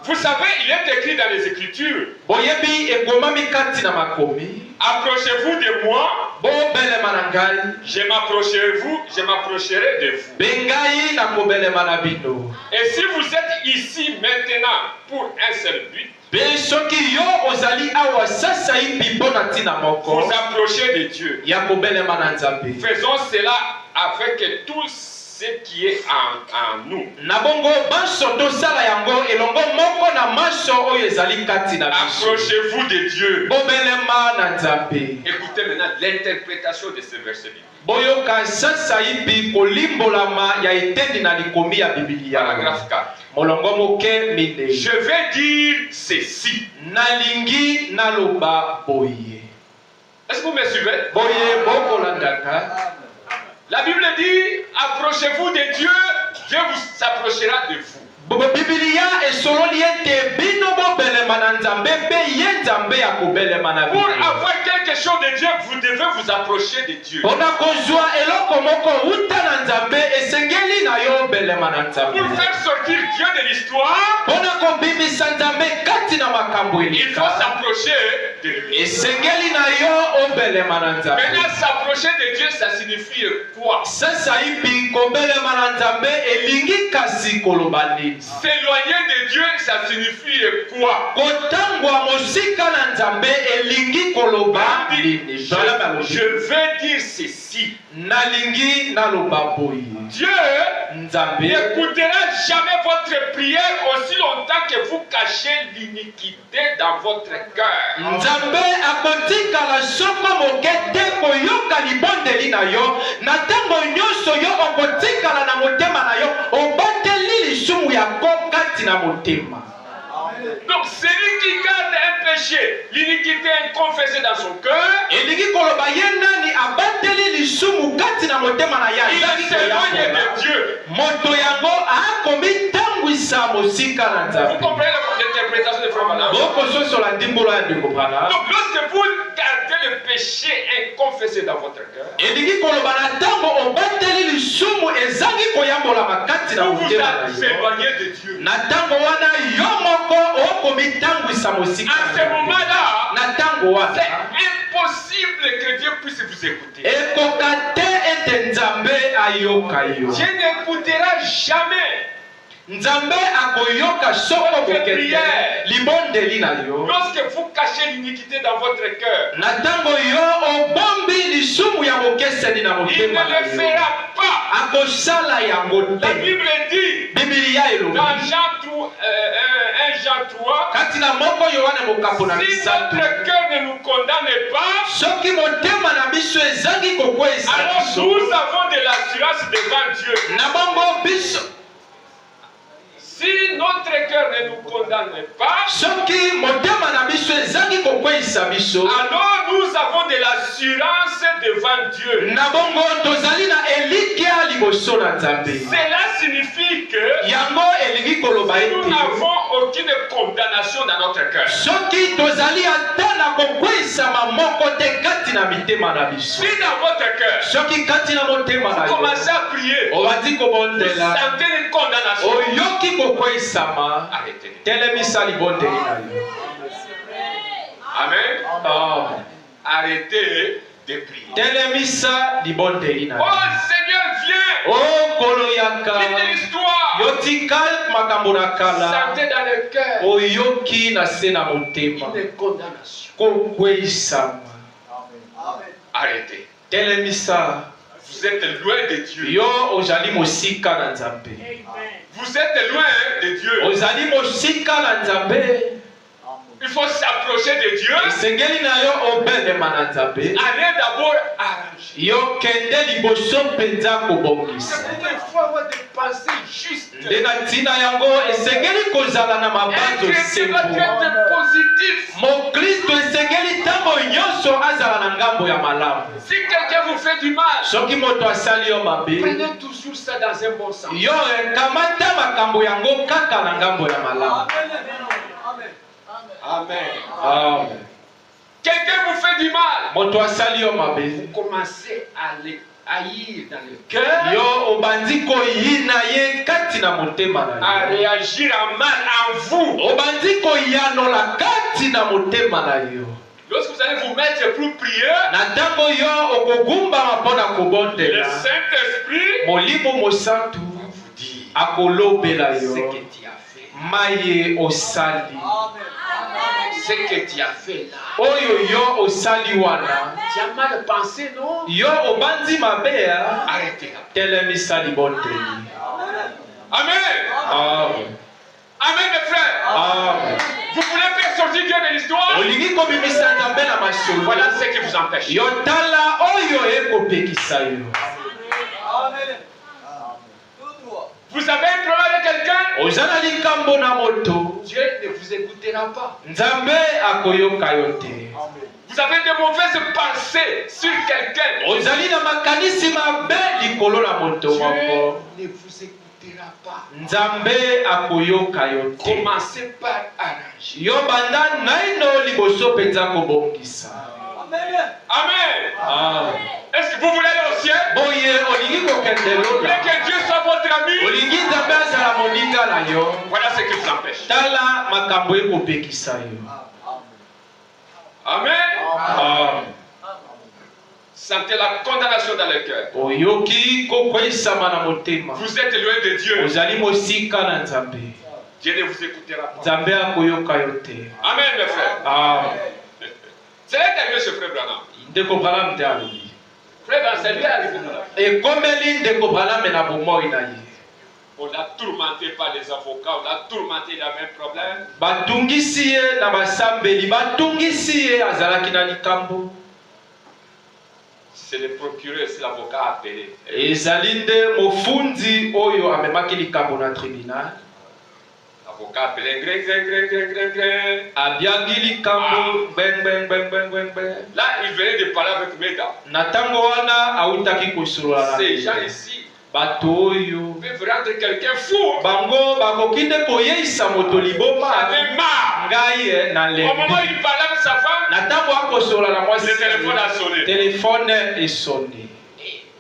Vous savez, il est écrit dans les Écritures, boyebi ekomami kati na makomi, approchez-vous de moi, bobelema na ngai je m'approcherai de vous. mpe ngai nakobelema na bino. Et si vous êtes ici maintenant pour un seul but, mpe soki yo ozali awa sasa hivi mpo na ntina moko vous approchez de Dieu. ya kobelema na nzambe, Faisons cela avec tout ce qui est en nous. na bongo banso tosala yango elongo moko na maso oyo ezali kati na biso. Approchez-vous de Dieu. bobelema na nzambe. Écoutez maintenant l'interprétation de ce verset biblique. boyoka sasa hivi kolimbolama ya etendi na likomi ya bibilia. Paragraphe 4. molongo moke mine. Je vais dire ceci. nalingi naloba boye. Est-ce que vous me suivez? boye bokolandaka. La Bible dit, approchez-vous de Dieu, Dieu vous s'approchera de vous. bibilia esololi ete bino bobelema na nzambe mpe ye nzambe ya kobelema na Pour bino. avoir quelque chose de Dieu, vous devez vous approcher de Dieu. mpona kozwa eloko moko uta na nzambe esengeli na yo obelema na nzambe. Pour faire sortir Dieu de l'histoire, mpona kobimisa nzambe kati na makambo il faut elika s'approcher de lui. esengeli na yo obelema na nzambe. Maintenant, s'approcher de Dieu, ça signifie quoi? sasa hivi kobelema na nzambe elingi kasi koloba nini? S'éloigner de Dieu, ça signifie quoi? kotangwa mosika na nzambe elingi koloba nini? Je vais dire ceci. nalingi naloba boye. Dieu nzambe n'écoutera jamais votre prière aussi longtemps que vous cachez l'iniquité dans votre cœur. nzambe akotikala soko moke te koyoka libondeli na yo na ntango nyonso yo okotikala na motema na yo obateli lisumu yako kati na motema. Donc celui qui garde un péché, l'iniquité inconfessée dans son cœur, elingi koloba ye nani abateli lisumu kati na motema na ye il s'éloigne de Dieu. moto yango akomitangwisa mosika na Vous nzambe. comprenez l'interprétation de Frère Branham? bokososola ndimbolo ya ndeko Branham. Donc lorsque vous gardez le péché inconfessé dans votre cœur, elingi koloba na ntango obateli lisumu ezangi koyambolama kati na vous vous motema na yo éloignez de Dieu. na ntango wana yo moko okomitangwisa mosika À ce moment-là, na ntango c'est wana impossible que Dieu puisse vous écouter. Dieu n'écoutera jamais Nzambe akoyoka soko bokete libondeli na yo. Lorsque vous cachez l'iniquité dans votre cœur, natango yo obombi lisumu ya bokeseni na motema. Il ne le fera pas. Akosala yango te. La Bible dit Biblia elobi dans Jean 3 kati na moko Yohane bokapo na si misatu. notre cœur ne nous condamne pas, soki motema na biso ezangi kokwesa alors biso, nous avons de l'assurance devant Dieu. na bongo biso si notre cœur ne nous condamne pas, soki motema na biso ezangi kokwesa biso, alors nous avons de l'assurance devant Dieu. na bongo tozali na elikia liboso na Nzambe. Cela signifie que yango elingi koloba nous ete n'avons aucune condamnation dans notre cœur. soki tozali ata na kokwesama moko te kati na mitema na biso, Si dans votre cœur soki kati na motema na vous yo commencez à prier, obandi vous kobondela sentez une condamnation, oyoki kokwesama, arrêtez. telemisa libondeli na yo. Amen. Amen. Arrêtez de prier. Telemisa libondeli na Oh yo. Seigneur, viens. Oh koloyaka Quitte l'histoire. yotika makambo na kala, Sentez dans le cœur oyoki na se na motema une condamnation. kokwesama. Arrêtez. Telemisa, Vous êtes loin de Dieu. yo ozali mosika na Nzambe. Vous êtes loin de Dieu. ozali mosika na Nzambe. Il faut s'approcher de Dieu. esengeli na yo obendema na Nzambe. Allez d'abord arranger. yo kende liboso mpenza kobongisa. C'est pourquoi il faut avoir des pensées justes. nde na ntina yango esengeli kozala na Un mabanzo chrétien doit sembo. être positif. mokristo esengeli ntango nyonso azala na ngambo ya malamu. Si quelqu'un vous fait du mal, soki moto asali yo mabe, prenez toujours ça dans un bon sens. yo kamata makambo yango kaka na ngambo ya malamu. Amen. Amen. Quelqu'un vous fait du mal, moto asali yo mabe, vous commencez à le haïr dans le cœur, yo obandi koyina ye kati na motema na à yo. réagir en mal en vous. obandi koyanola kati na motema na yo. Lorsque vous allez vous mettre pour prier, na ntango yo okogumbama mpo na le kobondela, Saint-Esprit molimo mosantu vous dit akolobela ce yo que tu as fait. maye osali, Ce que tu as fait là. oyo yo osali wana, Tu as mal pensé, non? yo obandi mabe ya. Arrêtez là. telemisa libondeli. Amen. Amen. Amen, mes frères. Amen. Vous voulez faire sortir Dieu de l'histoire? olingi kobimisa Nzambe na masolo, Voilà ce qui vous empêche. yo tala oyo ekopekisa yo. Vous avez un problème avec quelqu'un? oza na likambo na moto, Dieu ne vous écoutera pas. Nzambe akoyoka yo te. Vous avez de mauvaises pensées sur quelqu'un. ozali na makanisi mabe likolo na moto Dieu moko, ne vous écoutera pas. Nzambe akoyoka yo te. Commencez par arranger. yo banda naino liboso mpenza kobongisa. Amen. Amen. Est-ce que vous voulez aller au ciel? boye olingi kokende Vous voulez lola, que Dieu soit votre ami? olingi Nzambe azala moninga na yo, Voilà ce qui vous empêche. tala makambo ekopekisa yo. Amen. Amen. Sentez la condamnation dans le cœur. oyoki kokwesama na motema, Vous êtes loin de Dieu. ozali mosika na Nzambe. Dieu ne vous écoutera pas. Nzambe akoyoka yo te. Amen, mes frères. Amen. C'est arrivé ce frère Branham. ndeko Branham te alobi, Frère Branham, c'est lui arrivé là. ekomeli ndeko Branham na bomoi na ye. On l'a tourmenté par les avocats, on l'a tourmenté, il avait un problème. batungisi ye na basambeli, batungisi ye azalaki na likambo. C'est le procureur, c'est l'avocat appelé. ezali nde mofundi oyo amemaki likambo na tribunal, L'avocat appelé, grain. abiangi likambo gbengbengbengbengbengbe. Là, il venait de parler avec Meda. na ntango wana autaki kosolola na Ces gens ye. ici bato oyo peuvent rendre quelqu'un fou. bango bakoki nde koyeisa moto liboma. J'en ai marre. ngai na Au moment où lembi, il parlait avec sa femme, na ntango akosolola na mwasi, le téléphone a sonné. telefone esoni.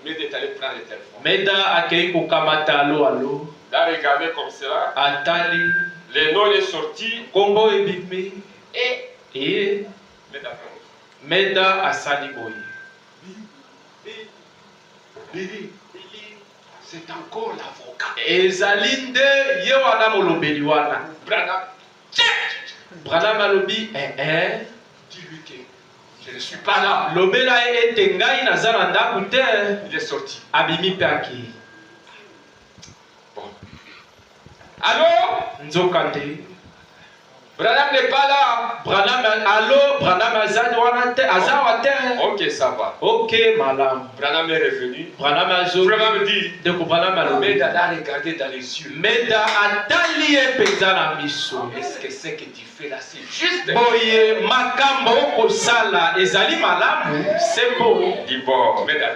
Meda est allé prendre le téléphone. Meda akei kokamata alo alo, Il a regardé comme cela. atali Le nom est sorti. kombo ebimi Et e Meda Meda asali boye. C'est encore l'avocat. Ezali nde ye wana molobeli wana. Branham alobi Dis-lui que je ne suis pas là. lobela ete ngai naza na ndako te. Il est sorti. Abimi mpe aki. Bon. Allô? Nzokande. Branham n'est pas là. Branham azali wana te, azawa te. Ok, ça va. Ok, malam. Branham est revenu. Branham azo. Branham dit, Deko Branham alobi. Meda l'a regardé dans les yeux. Meda atali ye penza na miso. Est-ce que c'est que tu fais là, c'est juste? Boye makambo okosala ezali malamu, c'est beau. Dis bon, Meda,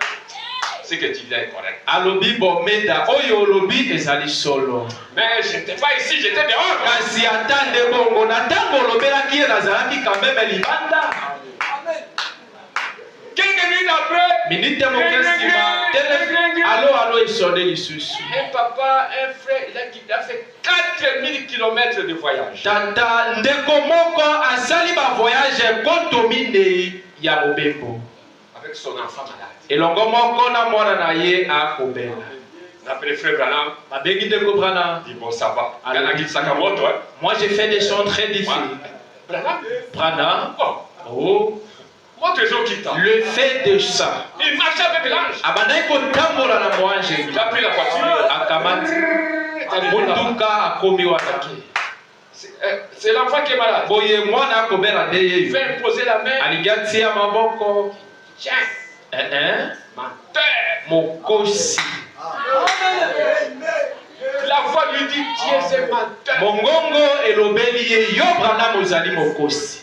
ce que tu dis est correct. Alobi bo Meda oyo olobi ezali solo. Mais je n'étais pas ici, j'étais dehors. Kasi atande bongo na tango olobelaki ye nazalaki quand même libanda. Quelques minutes après, Minute moke nsima telefone alo esonde lisusu. un papa, un frère, il a fait 4000 km de voyage. Tata ndeko moko asali ba voyage konto mine ya mobembo. Avec son enfant malade. Elongo moko na mwana na ye akobela. On appelle frère Branham. Babengi ndeko Branham. Dit bon, ça va. Alors, Il y en a qui Sakamoto, hein. Moi j'ai fait des chants très difficiles. Branham. Branham. Oh, Oh. montre les gens qui t'ont. Le fait de ça. Il marchait avec l'ange. Abandai kotambola na mwanje. Il a pris la voiture. Akamati. Munduka akomi wanaki. C'est l'enfant qui est malade. Boye mwana akobela nde Il ye. fait imposer la main. Aligatia maboko. Tiens, Menteur. Mokosi. la voix lui dit, tu es un menteur. Mongongo elobeli ye yo Branham ozali mokosi.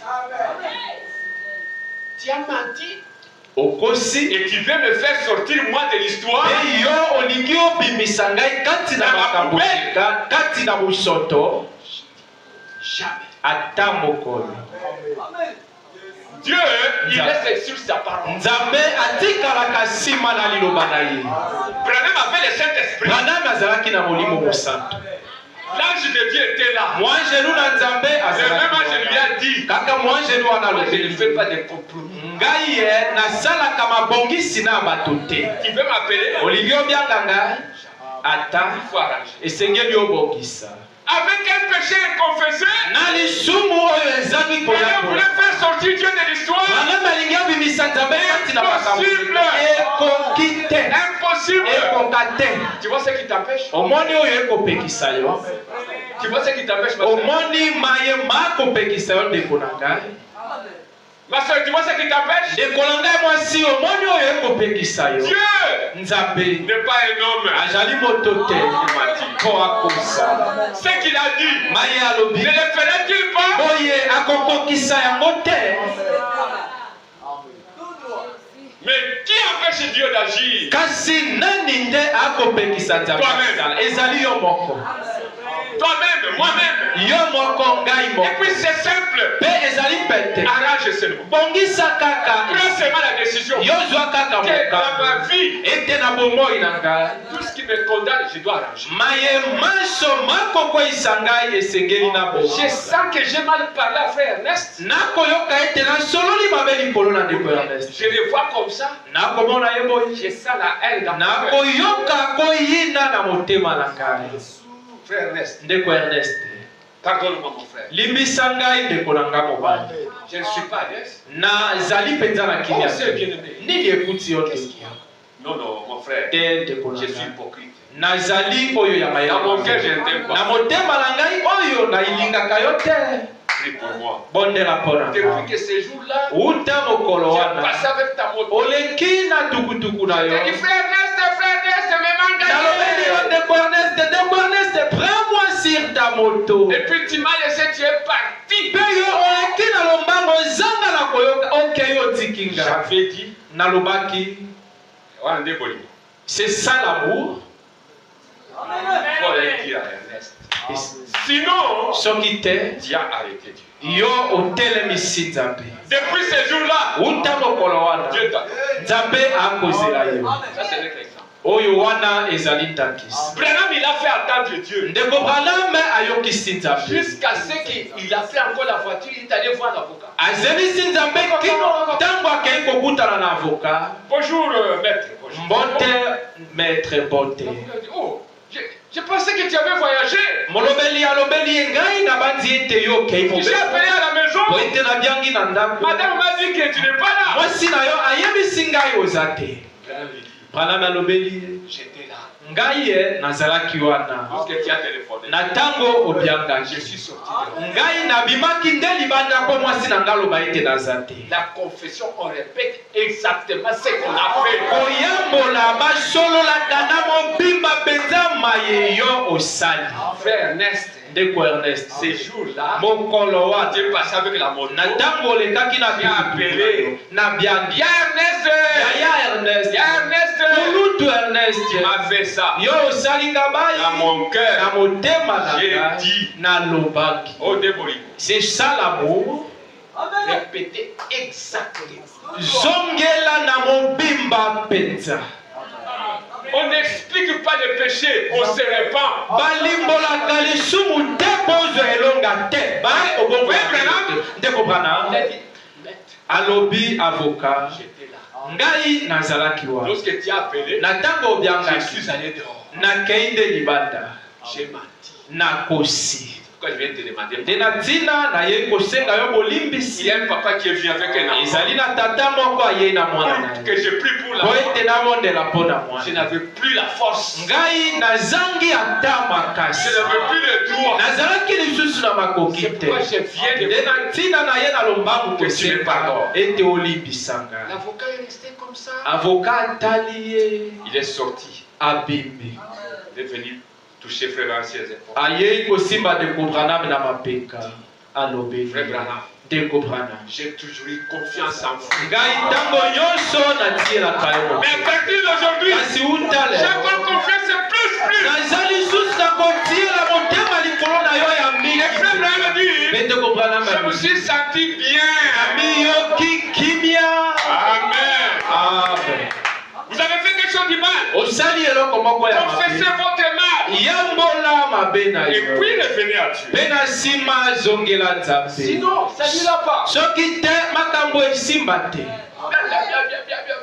Tu as menti. Okosi. Et tu veux me faire sortir moi de l'histoire. Et yo olingi obimisa ngai kati na makambo sika, kati na busoto. Jamais. Ata mokolo. Dieu, il reste sur sa parole. Nzambe atikalaka nsima na liloba na ye. Branham avait le Saint-Esprit. Branham azalaki na molimo mosantu. L'ange de Dieu était là. Mwangelu na Nzambe Le même azalaki. ange lui a dit, Kaka mwangelu wana moi, je ne lobeli. fais pas de compromis. Ngai ye nasalaka mabongisi na bato te. Tu veux m'appeler? Olingi obianga ngai ata Il faut arranger. esengeli obongisa. Avec un péché inconfessé, Na lisumu oyo ezangi Branham koyakola. voulait faire sortir Dieu de l'histoire. Branham alingi abimisa Nzambe kati na makambo. Ekoki te. Impossible. Ekoka te. Tu vois ce qui t'empêche? Omoni oyo ekopekisa yo. Tu vois ce qui t'empêche, ma soeur? Omoni mayema akopekisa yo ndeko na ngai. Ma soeur, tu vois ce qui t'empêche? Ndeko na ngai mwasi omoni oyo ekopekisa yo. Dieu Nzambe n'est pas un homme. azali moto te mpo akosa. Ce qu'il a dit, Maye ne alobi le ferait-il pas? boye akokokisa yango te. Mais qui empêche Dieu d'agir? Kasi nani nde akopekisa Nzambe kosala? Ezali yo moko. Toi-même, moi-même. Yo moko ngai Et moko. puis c'est simple. Pe ezali pete. Arrange seulement. Bongisa kaka. Prends seulement la décision Yo zwa kaka que dans mokambo. ma vie, Ete na bomoi na ngai. tout ce qui me condamne, je dois arranger. Maye manso makokweyisa ngai esengeli na Je bomoi. sens que j'ai mal parlé à frère Ernest. Nakoyoka ete nasololi mabe likolo na ndeko Ernest. Je le vois comme ça. Nakomona ye boye. Je sens la haine dans mon cœur. Nakoyoka koyina na motema na ngai. Frère Ernest, Ndeko Ernest. pardonne-moi mon frère. Limbisa ngai ndeko na ngai mobali. Je ne suis pas à l'aise. Nazali mpenza na Oh, kimia. c'est bien-aimé. Nini ekuti yo Qu'est-ce qu'il y ndeko? a? Non, non, mon frère. Te ndeko na Je suis ngai. hypocrite. Nazali oyo ya Dans mayele. mon cœur, je ne t'aime Na pas. motema na ngai oyo nailingaka yo te. Prie pour moi. Bondela mpo na Depuis ngai. que ce jour-là, Uta mokolo tu as wana. passé avec ta moto. Oleki na tukutuku na yo. Tu dis, frère Ernest, me Nalobeli yo m'engage. ndeko Ernest, ndeko Ernest, prends-moi sur ta moto. Et puis tu m'as laissé, tu es parti. Pe yo oleki na lombango zanga na koyoka. Ok yo tikinga. J'avais dit, Nalobaki. on est poli. C'est ça l'amour. Il faut le dire à Ernest. Sinon, Soki te. tu as arrêté Dieu. Yo otelemisi Nzambe. Depuis ce jour-là, Uta mokolo wana. Dieu t'a. Nzambe akozela yo. Ça, c'est notre exemple. oyo wana ezali ndakisi. Branham, il a fait attendre Dieu. Ndeko Branham ayokisi Nzambe. Jusqu'à ce qu'il a fait encore la voiture, il est allé voir l'avocat. Azelisi Nzambe kino tango akei kokutana na avocat. Bonjour, maître. Bonjour. Mbote, maître Mbote. Oh, je pensais que tu avais voyagé. Molobeli alobeli ngai na bandi ete yo kei mo. J'ai appelé à la maison. Boete na biangi na ndako. Madame m'a dit que tu n'es pas là. Mwasi na yo ayebisi ngai ozate. Branham alobeli j'étais là. Ngai nazalaki wana. Lorsque tu as téléphoné. Na tango obianga Je suis sorti. ngai na bimaki nde libanda ko mwasi na ngalo ba ete nazate. La confession, on répète exactement ce qu'on a fait. Oyambola basolola kana mobimba penza mayeyo osali. Frère Ernest, Ndeko Ernest, ces jours-là, mokolo wa tu es passé avec la moto. na tango lekaki na Tu as appelé. na biangi. Ya Ernest, Ya Ernest, Ya Ernest, Mulutu Ernest, tu m'as fait ça. yo osali ngabai Dans mon na cœur, motema na j'ai ngai dit. na lobaki. Oh Débori, C'est ça l'amour. répétez exactement. Zongela na mobimba penza. On n'explique pas le péché, on se répand. Balimbola kalisumu te pozo elonga te. Ba obongo Ndeko Branham. Il a dit, maître, Alobi avocat. j'étais là. Ngai nazalaki wa. Lorsque tu as appelé, Na tango obianga je suis allé dehors. na keinde libanda. J'ai menti. Na kosi. Pourquoi je viens te demander? Nde na tina na ye kosenga yo Il bolimbisi. y a un papa qui est venu avec un enfant Ezali na tata moko aye na mwana na ye. que j'ai pris pour la Po ete namondela mpo na Je mwana. n'avais plus la force. Ngai nazangi ata makasi. Je n'avais plus le droit. Nazalaki lisusu na makoki C'est te. pourquoi je viens de... Nde na ntina na ye na lombangu Que tu me kosenga pardonnes. ete olimbisa ngai. L'avocat est resté comme ça. Avocat atali ye Il est sorti. abimbi. Il est venu toucher frère dans ses épaules. Ayei kosimba Ndeko Branham na mapeka. Alobi Frère Branham, Ndeko Branham. j'ai toujours eu confiance en vous. Ngai ntango nyonso natielaka yo. Mais à partir d'aujourd'hui, Kasi uta j'ai lelo encore confiance plus. naza lisusu na kotiela motema likolo na yo ya Et frère mingi. Branham dit, Me Ndeko Branham je me suis senti bien. miyoki kimia. Amen. Amen. Vous avez fait quelque chose de mal. Osali eloko moko ya Confessez mabe. votre mal. Yambola mabe na Et yo. puis revenez à Dieu. Mpe na nsima zongela Nzambe. Sinon, ça n'ira pas. Soki te makambo esimba te.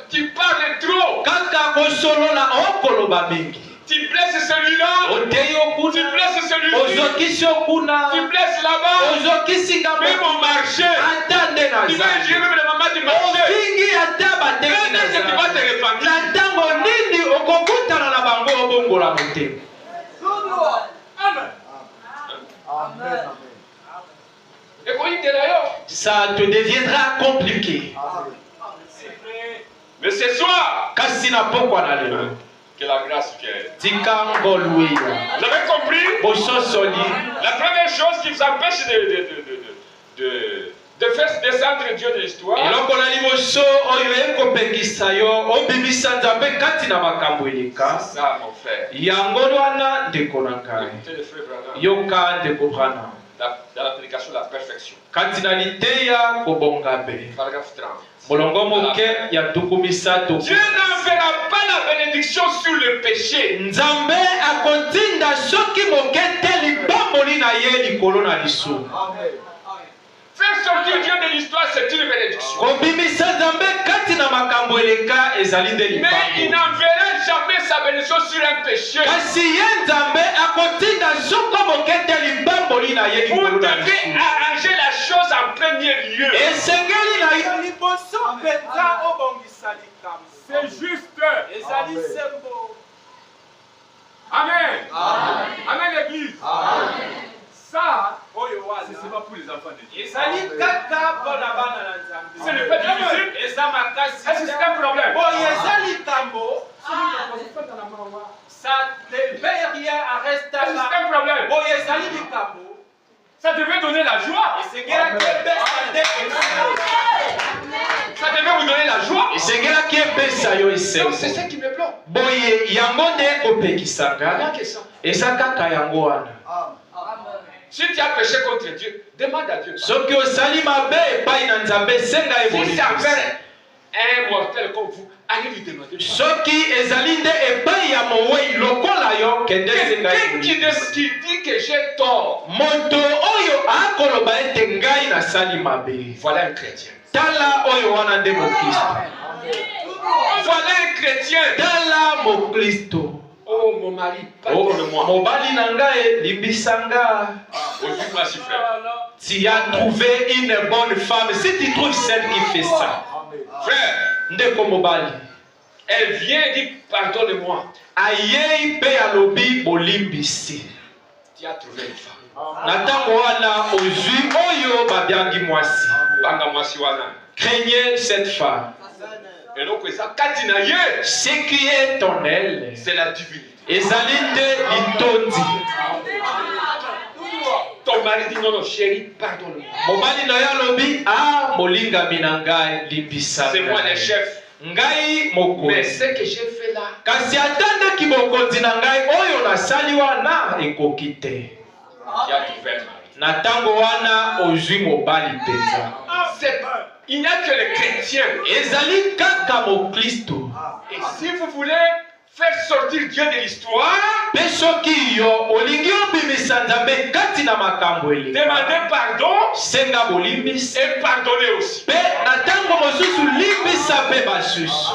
Tu parles trop. Kaka kosolola okoloba mingi. Tu blesses celui-là. Otei Tu okuna. blesses celui-ci. Ozokisi okuna. Tu blesses là-bas. Ozokisi Même au marché. ata nde Tu vas naza. gérer même la maman du marché. Ofingi ata bateki Peut-être que tu vas te naza. repentir. Na ntango nini okokutana na bango obongola motema. Et quand il d'ailleurs, Ça te deviendra compliqué. mais ce soir, Kasi na pokwa na lelo. que la grâce vienne. Tika ngoluya. Vous avez compris? Bososoli. La première chose qui vous empêche de faire descendre Dieu de l'histoire, Eloko na liboso oyo ekopekisa yo obimisa Nzambe kati na makambo eleka. c'est ça, mon frère. Yango wana ndeko na ngai. Écoutez le frère Branham. Yoka ndeko Branham. Dans la prédication de la perfection. Kati na liteya kobonga be. Paragraphe 30. Molongo moke ya tukumisato. Dieu n'enverra pas la bénédiction sur le péché. Nzambe akotinda soki moke te libamboli na ye likolo na lisu. Faire sortir Dieu de l'histoire, c'est une bénédiction. Kobimisa Nzambe kati na makambo eleka ezali nde Mais il libambo. n'enverra jamais sa bénédiction sur un péché. Kasi ye Nzambe akotinda soko moke te libamboli na ye Vous likolo na devez lisu. arranger la chose en premier lieu. Esengeli na yo. C'est juste. ezali sembo. Amen. Amen, l'église. Ça, Oyo c'est wana pas pour les enfants de Dieu. ezali kaka mpona bana na Nzambe. Ce n'est pas difficile. eza makasi. Est-ce que c'est un problème? Boye eza likambo. Ça ne paye rien à rester Est-ce que c'est là. un problème? Boye ezali likambo. Ça devait donner la joie. esengelaki ebesa nde Ça devait vous donner la joie. Esengelaki epesa yo Donc c'est esengo. ça qui me bloque. Boye yango nde ekopekisa Rien ngai. que ça. Eza kaka yango wana. Si tu as péché contre Dieu, demande à Dieu. Soki osali mabe epai na Nzambe senga Si c'est ebonisa. envers un mortel comme vous, allez lui demander. soki ezali nde epai ya mowei lokola yo kende sengai Quelqu'un qui dit que j'ai tort, moto oyo akoloba ete ngai nasali mabe voilà un chrétien. tala oyo wana nde mokristo Voilà un chrétien. tala mokristo Oh mon mari, pardonne-moi. mobali na ngai limbisanga. Ouvre-moi, s'il vous plaît. Tu as trouvé une bonne femme. Si tu trouves celle qui fait ça, Frère, ndeko mobali, elle vient et dit pardonne-moi. ayei pe alobi bolimbisi. Tu as trouvé une femme. Na ntango wana ozwi oyo babiangi mwasi. Banga mwasi wana. Craignez cette femme. Et donc, ça, katina ye, Ce qui est en elle, c'est la divinité. ezali nde litondi. Ton mari dit non, non, chérie, pardonne-moi. Mobali na yo alobi molingami na ngai limbisa C'est moi le ngai. chef. Ngai Mais mokonzi. ce que j'ai fait là, Kasi atandaki bokonzi na ngai oyo nasali wana ekoki te. tu as trouvé un mari. Na ntango wana ozwi mobali mpenza. Il n'y a que les chrétiens. Ezali kaka mokristo. Et si vous voulez faire sortir Dieu de l'histoire, Mpe soki yo olingi obimisa nzambe kati na makambo ele. demandez pardon Senga bolimbisi. et pardonnez aussi. Mpe na ntango mosusu limbisa mpe basusu.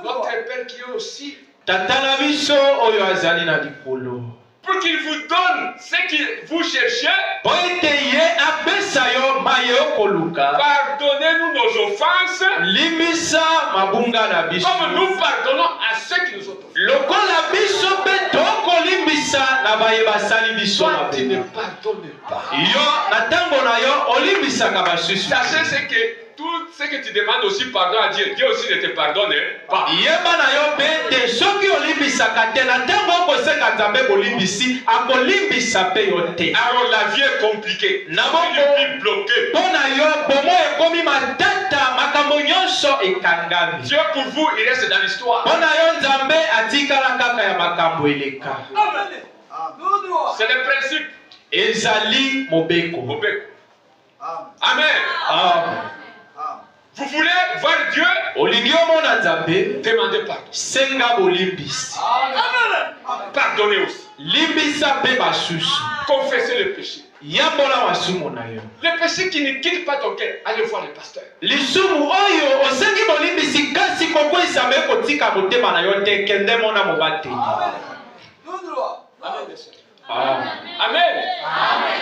Notre Père qui est aussi, Tata na biso oyo azali na likolo. pour qu'il vous donne ce que vous cherchez, Po ete ye apesa yo maye okoluka. pardonnez-nous nos offenses, Limbisa mabunga na biso. comme nous pardonnons à ceux qui nous ont offensés. Lokola biso mpe tokolimbisa na baye basali biso Toi, tu ne mabe. pardonnes pas. Yo na ntango na yo olimbisaka basusu. Sachez c'est que tout ce que tu demandes aussi pardon à Dieu, Dieu aussi ne te pardonne pas. Yeba na yo mpe te soki olimbisaka te na ntango okosenga nzambe bolimbisi akolimbisa mpe yo te. Alors la vie est compliquée. Na La bongo vie est bloquée. mpo na yo bomo ekomi matata makambo nyonso ekangami. Dieu pour vous, il reste dans l'histoire. Mpo na yo nzambe atikala kaka ya makambo eleka. C'est le principe. Ezali mobeko. Amen. Amen. Vous voulez voir Dieu, Olingi omona nzambe demandez pardon. senga bolimbisi. Pardonnez aussi. Limbisa mpe basusu. Confessez le péché. Yambola masumu na yo. Le péché qui ne quitte pas ton cœur, allez voir le pasteur. Lisumu oyo osengi bolimbisi kasi kokwisa mpe kotika motema na yo te kende mona mobateli. Amen, mes sœurs. Amen. Amen.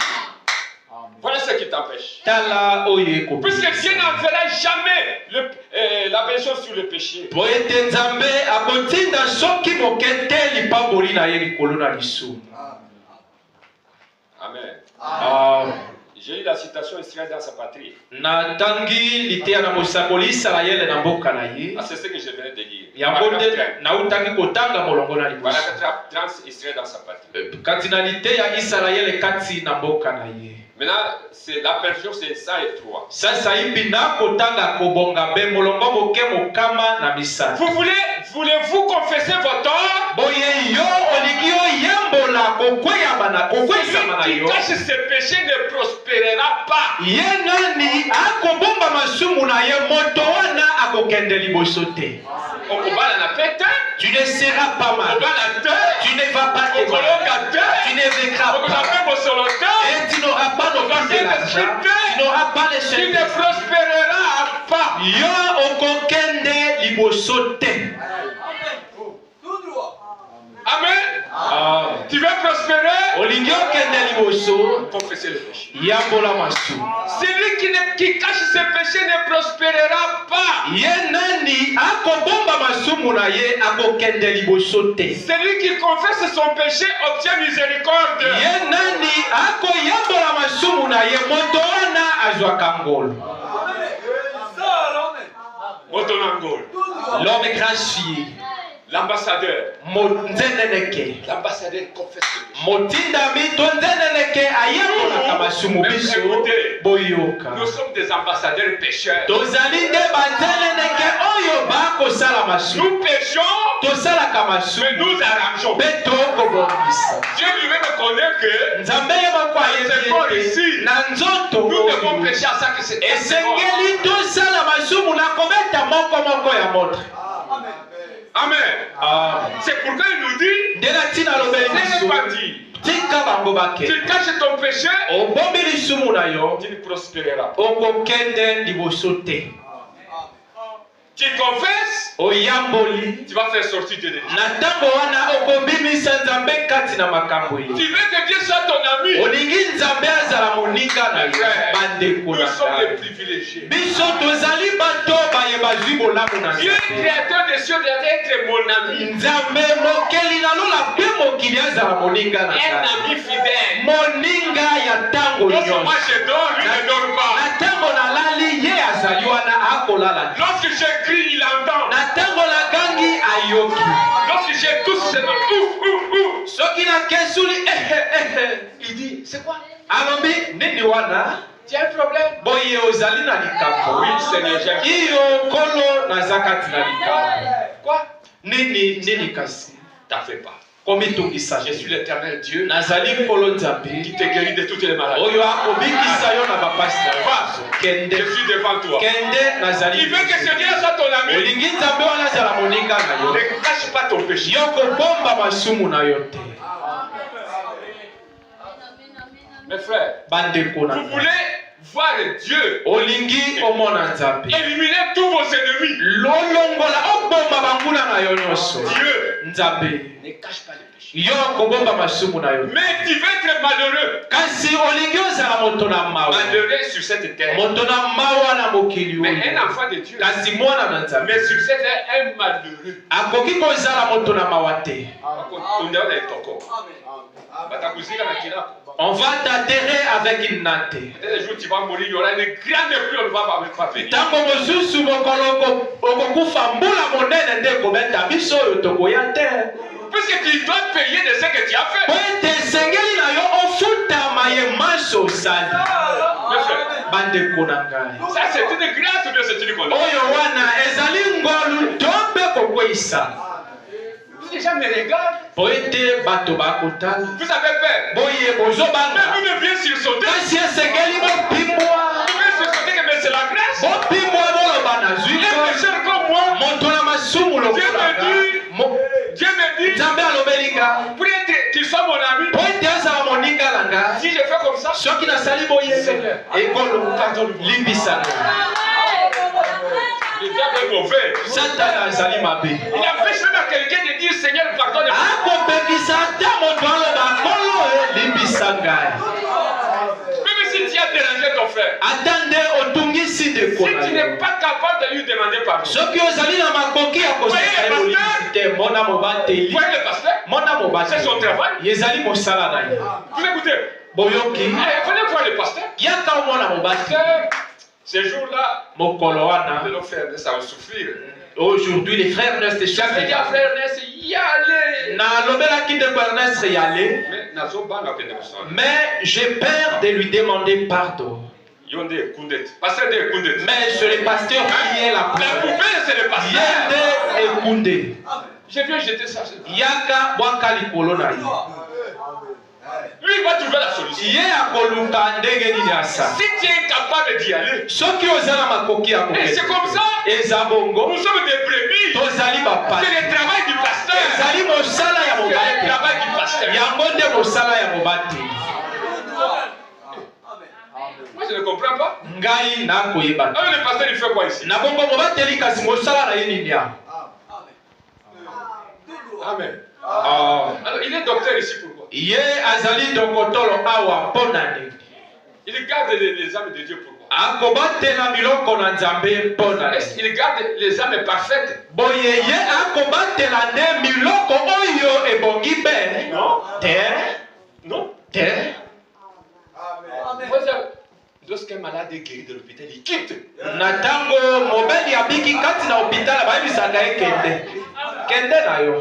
Voilà ce qui t'empêche. Tala oyo ekoki. Puisque Dieu n'enverra jamais la bénédiction sur le péché. Po ete nzambe akotinda soki moke te lipamboli na ye likolo na lisumu. Amen. Amen. J'ai lu la citation Israël dans sa patrie. Natangi liteya na mosakoli Israele na mboka na ye. Ah, c'est ce que je venais de lire. Yango Paragraphe nde 30. nautaki kotanga molongo na liboso. Paragraphe 30, Israël dans sa patrie. Kati na liteya Israele kati na mboka na ye. Maintenant, c'est la perversion, c'est ça et trois. Sasa hivi na kotanga kobonga be molongo moke mokama na misala. Voulez-vous confesser vos torts? Boye yo olingi yo yambola kokweya bana kokwesa Celui na qui yo. cache ses péchés ne prospérera pas. Ye nani akobomba masumu na ye moto wana akokende liboso te. Okobala na pete, Tu ne seras pas mal. okobala te, Tu ne vas pas te mal. okoloka te, Tu ne vaincras pas. okozape mosolo te, Et tu n'auras pas non plus de l'argent. Tu n'auras pas les tu ne chèques. prospéreras pas. Yo okokende liboso te. Amen. Tu veux prospérer? Olingi okende liboso Confessez le péché. yambola masumu. Celui qui cache ses péchés ne prospérera pas. Ye nani akobomba masumu na ye akokende liboso te. Celui qui confesse son péché obtient miséricorde. Ye nani akoyambola masumu na ye moto wana azwaka ngolo. Motonangol. L'homme gracié. L'ambassadeur. Monzeneneke. L'ambassadeur confesse le péché. Motindami tonzeneneke ayambolaka masumu biso boyoka. Nous sommes des ambassadeurs pécheurs. Tozali nde banzeneneke oyo bakosala masumu. Nous péchons, tosalaka mais masumu nous arrangeons. mpe tokobongisa. Dieu lui-même connaît que Nzambe yebako ayebi ete na nzoto nous devons pécher à ça que c'est esengeli tosala masumu na kobeta moko ya moto. Amen. Ah. C'est pourquoi il nous dit, Nde na ntina alobeli ce biso n'est pas dit. tika bango bake Tu caches ton péché, obombi lisumu na yo tu ne prospéreras pas. okokende liboso te. Tu confesses, Oyamboli tu vas faire sortir de l'église. na ntango wana okobimisa nzambe kati na makambo Tu ye. veux que Dieu soit ton ami. olingi nzambe azala moninga na yo bandeko Nous na sommes les ngai. privilégiés. biso tozali bato baye bazwi bolamu na Dieu, nzambe. créateur des cieux, doit être mon ami. nzambe mokeli na lola mpe mokili azala moninga na Un ngai. ami fidèle. moninga ya ntango Lorsque nyonso. moi je dors, lui ne dort na pas. ntango nalali ye azali wana akolala te. Lorsque je crie, il entend. na ntango nagangi ayoki. Lorsque je touche, c'est ouh. soki nakesuli Il dit, c'est quoi? alobi nini wana Tu as un problème? boye ozali na likambo. Oui, Seigneur, j'ai iyo kolo naza kati na likambo. Quoi? nini kasi T'as fait pas. komitungisa Je suis l'éternel Dieu nazali nkolo nzambe qui te guérit de toutes les maladies. oyo akobikisa yo na bapasi na yo. kende Je suis devant toi. kende nazali. Il veut que ce Dieu soit ton ami. olingi nzambe wana azala moninga na yo. Ne cache pas ton péché. yo kobomba masumu na yo te. Mes frères, bandeko na vous ngai. voulez voir Dieu olingi omona nzambe éliminer tous vos ennemis. lolongola obomba banguna na yo nyonso. Dieu nzambe ne cache pas le péché. yo kobomba masumu na yo. Mais tu veux être malheureux. kasi olingi ozala moto na mawa. Malheureux sur cette terre. moto na mawa na mokili Mais oyo. un enfant de Dieu. kasi mwana na nzambe Mais sur cette terre, un malheureux. akoki kozala moto na mawa te. On va t'atterrer avec une natte. Peut-être un jour tu vas mourir, il y aura une grande pluie, on ne va pas venir. ntango mosusu mokolo okokufa mbula monene nde ekobeta biso oyo tokoya te. Puisque tu dois payer de ce que tu as fait. po ete esengeli na yo ofutama ye manso osali. bandeko na ngai. Ça c'est une grâce ou bien c'est une condamnation? oyo wana ezali ngolu to mpe kokweyisa. Les gens me regardent. po ete bato bakotala. Vous avez peur. boye bozobanga. Mais vous devez sursauter. kasi esengeli bopimbwa. Vous devez sursauter que mais c'est la grâce. bopimbwa boloba nazwi Un pécheur comme moi, moto na masumu Dieu me dit, nzambe alobeli nga pour être qu'il soit mon ami, po ete azala moninga na nga. si je fais comme ça, soki nasali boye ekolo limbisa le diable est mauvais. satana azali mabe. Il empêche même à quelqu'un de dire Seigneur, pardonne-moi. akopekisa ata moto aloba nkolo limbisa ngai. Même si tu as dérangé ton frère, ata nde otungisi ndeko si na tu n'es yo. pas capable de lui demander pardon, soki ozali na makoki ya kosala ye bolimbisi te mona mobateli. voyez le pasteur, mona c'est mobateli son travail. ezali mosala na ye. Vous écoutez, boyoki venez voir le pasteur. yaka omona mobateli. Ces jours-là, mokolo wana de nos frères, ça va souffrir. aujourd'hui les frères Ernest J'avais dit à frère Ernest, y aller. nalobelaki ndeko Ernest yale. Mais nazobanga pende kusana. mais j'ai peur de lui demander pardon. Yonde kundet. Pasteur de kundet. mais c'est le pasteur qui est la La poubelle. poubelle, c'est le pasteur. yende ekunde Je viens jeter ça. yaka bwaka likolo na ye. Lui, il va trouver la solution. ye akoluka ndenge nini asa. Si tu es capable d'y aller, soki oza na makoki ya et c'est kokende comme ça, eza bongo nous sommes des brebis. tozali bapasi. C'est le travail du pasteur. ezali mosala ya C'est le mobali. travail du pasteur. yango nde mosala ya mobali. Moi, je ne comprends pas. ngai nakoyeba te. Alors, le pasteur, il fait quoi ici? na bongo mobateli kasi mosala na ye nini ya. Amen. Ah. Alors, il est docteur ici pourquoi? ye azali dokotolo awa mpo na nini. Il garde les âmes de Dieu pourquoi? akobatela miloko na nzambe mpo na nini. Il garde les âmes parfaites. boye ye akobatela nde miloko oyo ebongi be. Non. te Non. te. Lorsqu'un malade est guéri de l'hôpital, il quitte. na ntango mobeli abiki kati na hopitala bayebisaka ekende. kende na yo.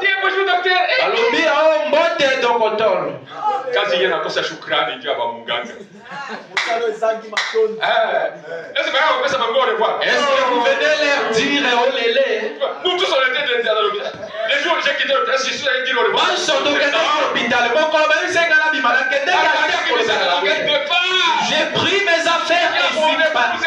Dis bonjour docteur. Alobi o mbote dokotolo. Kazi yeye nakosa shukrani ndio aba munganga. Est-ce que vous pouvez me revoir? Est-ce que vous venez leur dire oh lélé? Nous tous on était dans l'hôpital. Les jours j'ai quitté l'hôpital, je suis allé dire au revoir. Moi je suis tombé dans l'hôpital. Mon collègue c'est ngala bimala kende ya. J'ai pris mes affaires et je suis parti.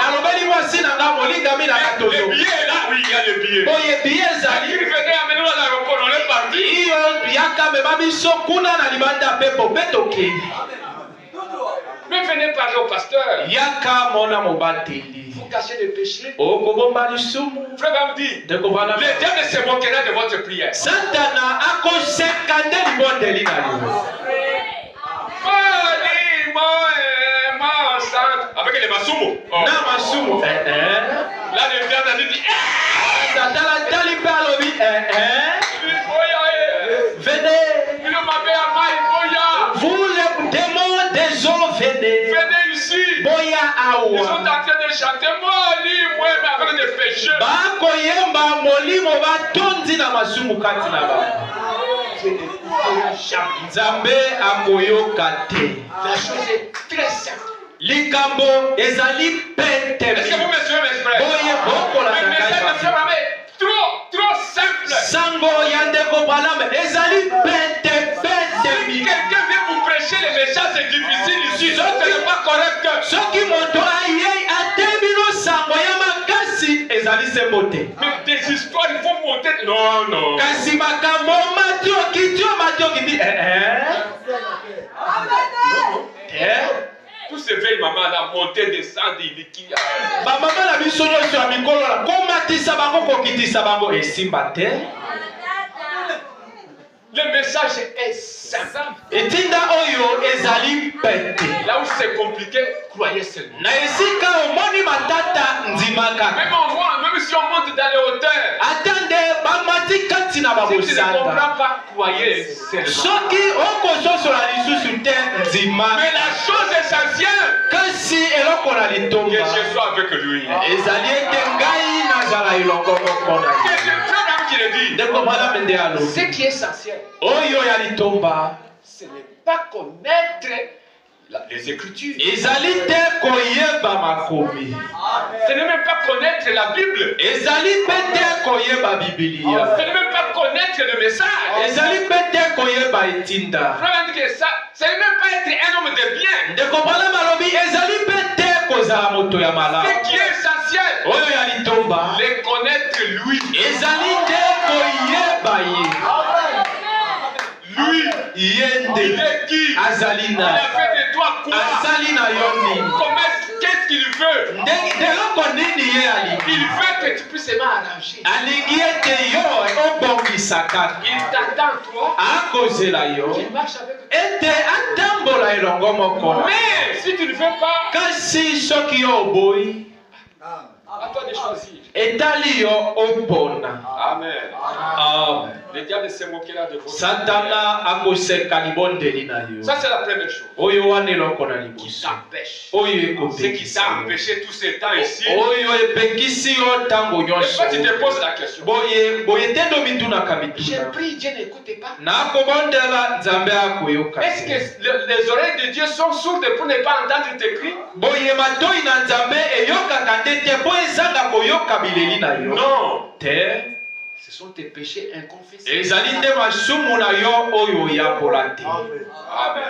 Nalobeli mwasi na nga molinga mi na katozo. Les billets là, oui, il y a les billets. Boye billet zali. Il venait amener à l'aéroport, on est parti. Iyo yaka mema biso kuna na libanda pepo betoke. Mais venez parler au pasteur. Yaka mona mobateli. Vous cachez les péchés. Okobomba lisumu. Frère va me dire. Le diable se moquera de votre prière. Satana akosekande libondeli na yo. Avec les masumu. Na masumu. Là le diable a dit Satana tali palobi venez. Vous les démons des eaux venez. Venez ici. Boya awa. Ils sont en train de chanter moi mais avec des péchés. Ba koyemba molimo batondi na masumu kati na ba. Nzambe akoyoka te. La chose est très simple. Likambo ezali pete. Est-ce que vous me suivez mes frères? Boye bokola Le message de Frère Mamé trop simple. Sango yandeko balame ezali pete. Si quelqu'un vient vous prêcher les messages c'est difficile ici, ce n'est pas correct. Soki moto aye atebino sango ya makasi ezali sembote. Mais des histoires il faut monter. Non. Kasi makambo matio kiti Tous ces vieilles mamans là monter descendre il ba mama na biso nyonso ya mikolo la komatisa bango kokitisa bango esimba te. Le message est simple. Etinda oyo ezali pete. Là où c'est compliqué, croyez seulement. Na esika omoni matata nzimaka. Même si on monte dans les hauteurs. Attendez, bamati kati na Si tu ne babosanda. comprends pas, croyez seulement. Soki okososo la lisusu te nzima. Mais la chose essentielle, Kasi eloko na que litomba. je sois avec lui. Ezali ete ngai nazala elongo moko na C'est ye. le frère qui le dit. Ndeko mwana mende alobi. Ce qui est essentiel, Oyo ya litomba. ce n'est pas connaître les Écritures. Ezali te koyeba makomi. Ce n'est même pas connaître la Bible. Ezali pe te koyeba Biblia. Ce n'est même pas connaître le message. Ezali pe te koyeba etinda. Frère dit que ça, ce n'est même pas être un homme de bien. Ndeko mwana malobi ezali pe te kozala moto ya malamu. Ce qui est essentiel, Oyo ya litomba. les connaître lui. Ezali te koyeba ye. Lui, Yende. il est qui? Azali Il na. a fait de toi quoi? Asali na yo nini. Qu'est-ce qu'il veut? Deloko nini ye alingi. Il veut que tu puisses m'arranger. Alingi ete yo obongisa kaka. Il t'attend toi. Akozela yo. Il marche avec toi. Ete atambola elongo moko na. Mais si tu ne veux pas, Kasi soki yo oboyi. à toi de choisir. Etali yo opona. Amen. Amen. Le diable se moquera de vous. Satana akoseka libondeli na yo. Ça c'est la première chose. Oyo wana eloko na Qui liboso. t'empêche. Oyo Ce qui t'a ekopekisa. empêché tout ce temps ici. Oyo epekisi yo ntango Et nyonso. quand tu te poses la question, Boye tendo mitunaka j'ai mituna. prié, Dieu n'écoute pas. Nakobondela nzambe akoyoka. Est-ce que les oreilles de Dieu sont sourdes pour ne pas entendre tes cris? Boye matoi na nzambe eyokaka te te po ezanga koyoka bileli na yo. Non. Te Ce sont tes péchés inconfessés. ezali nde masumu na yo oyo oyakola te. Amen.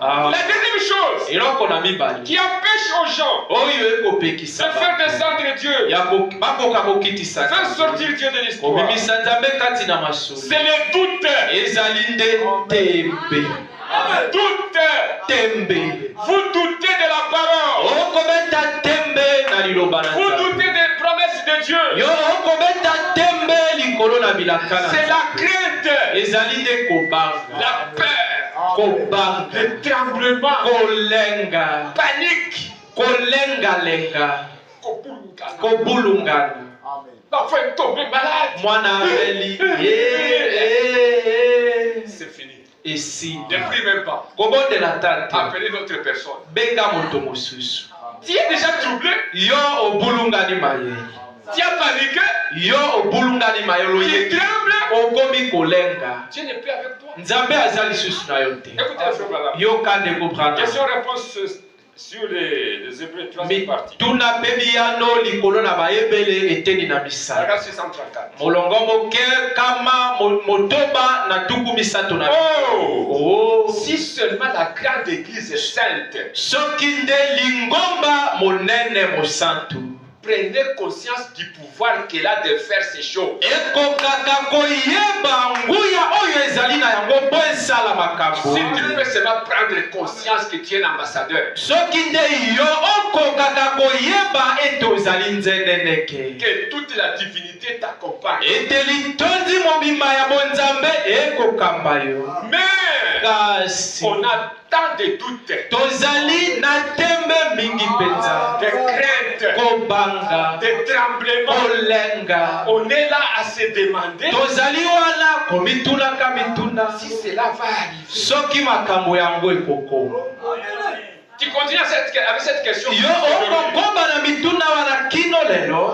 Ah, La deuxième chose eloko na mibali qui empêche aux gens oyo de ekopekisa faire descendre Dieu, bakoka kokitisa faire sortir Dieu de l'histoire, kobimisa nzambe kati na masumu c'est le doute. ezali nde tembe. Doute. Tembe Vous doutez de la parole. okobeta tembe na liloba na Vous nzambe. doutez des promesses de Dieu. Yo okobeta tembe likolo na bilaka na C'est nzambe. la crainte, ezali nde kobanga la peur, kobanga le tremblement, kolenga panique, kolengalenga kobulungana l'enfant est tombé malade. mwana abeli C'est fini. esi Ne prie même pas. kobondela tate Appelez d'autres personnes. benga moto mosusu Tu es déjà troublé. yo obulungani mayele Tu as paniqué. Yo obulungani mayolo Tu ye. trembles. Okomi kolenga. Dieu n'est plus avec toi. Nzambe azali susu na yo te. Écoutez le frère Branham. Yo kande comprendre. Question-réponse sur les Hébreux 3e partie. Tuna pebiyano likolo na bayebele eteni na misala. Paragraphe 634. Molongo moke kama motoba na tuku misato na. Oh! Si seulement la grande église est sainte. Soki nde lingomba monene mosantu. Prenez conscience du pouvoir qu'elle a de faire ces choses. Ekokaka koyeba nguya oyo ezali na yango po esala makambo. Si tu peux seulement prendre conscience que tu es un ambassadeur. Soki nde yo okokaka koyeba ete ozali nzeneneke. Que toute la divinité t'accompagne. Ete litondi mobimba ya bonzambe ekokamba yo. Mais kasi on a tant de doutes, tozali na tembe mingi penza, de craintes, kobanga, de tremblements. kolenga. On est là à se demander Tozali wana komituna kamituna si cela va arriver. soki makambo yango ekokoma. Tu continues avec cette question. Yo okokomba na mituna wana kino lelo.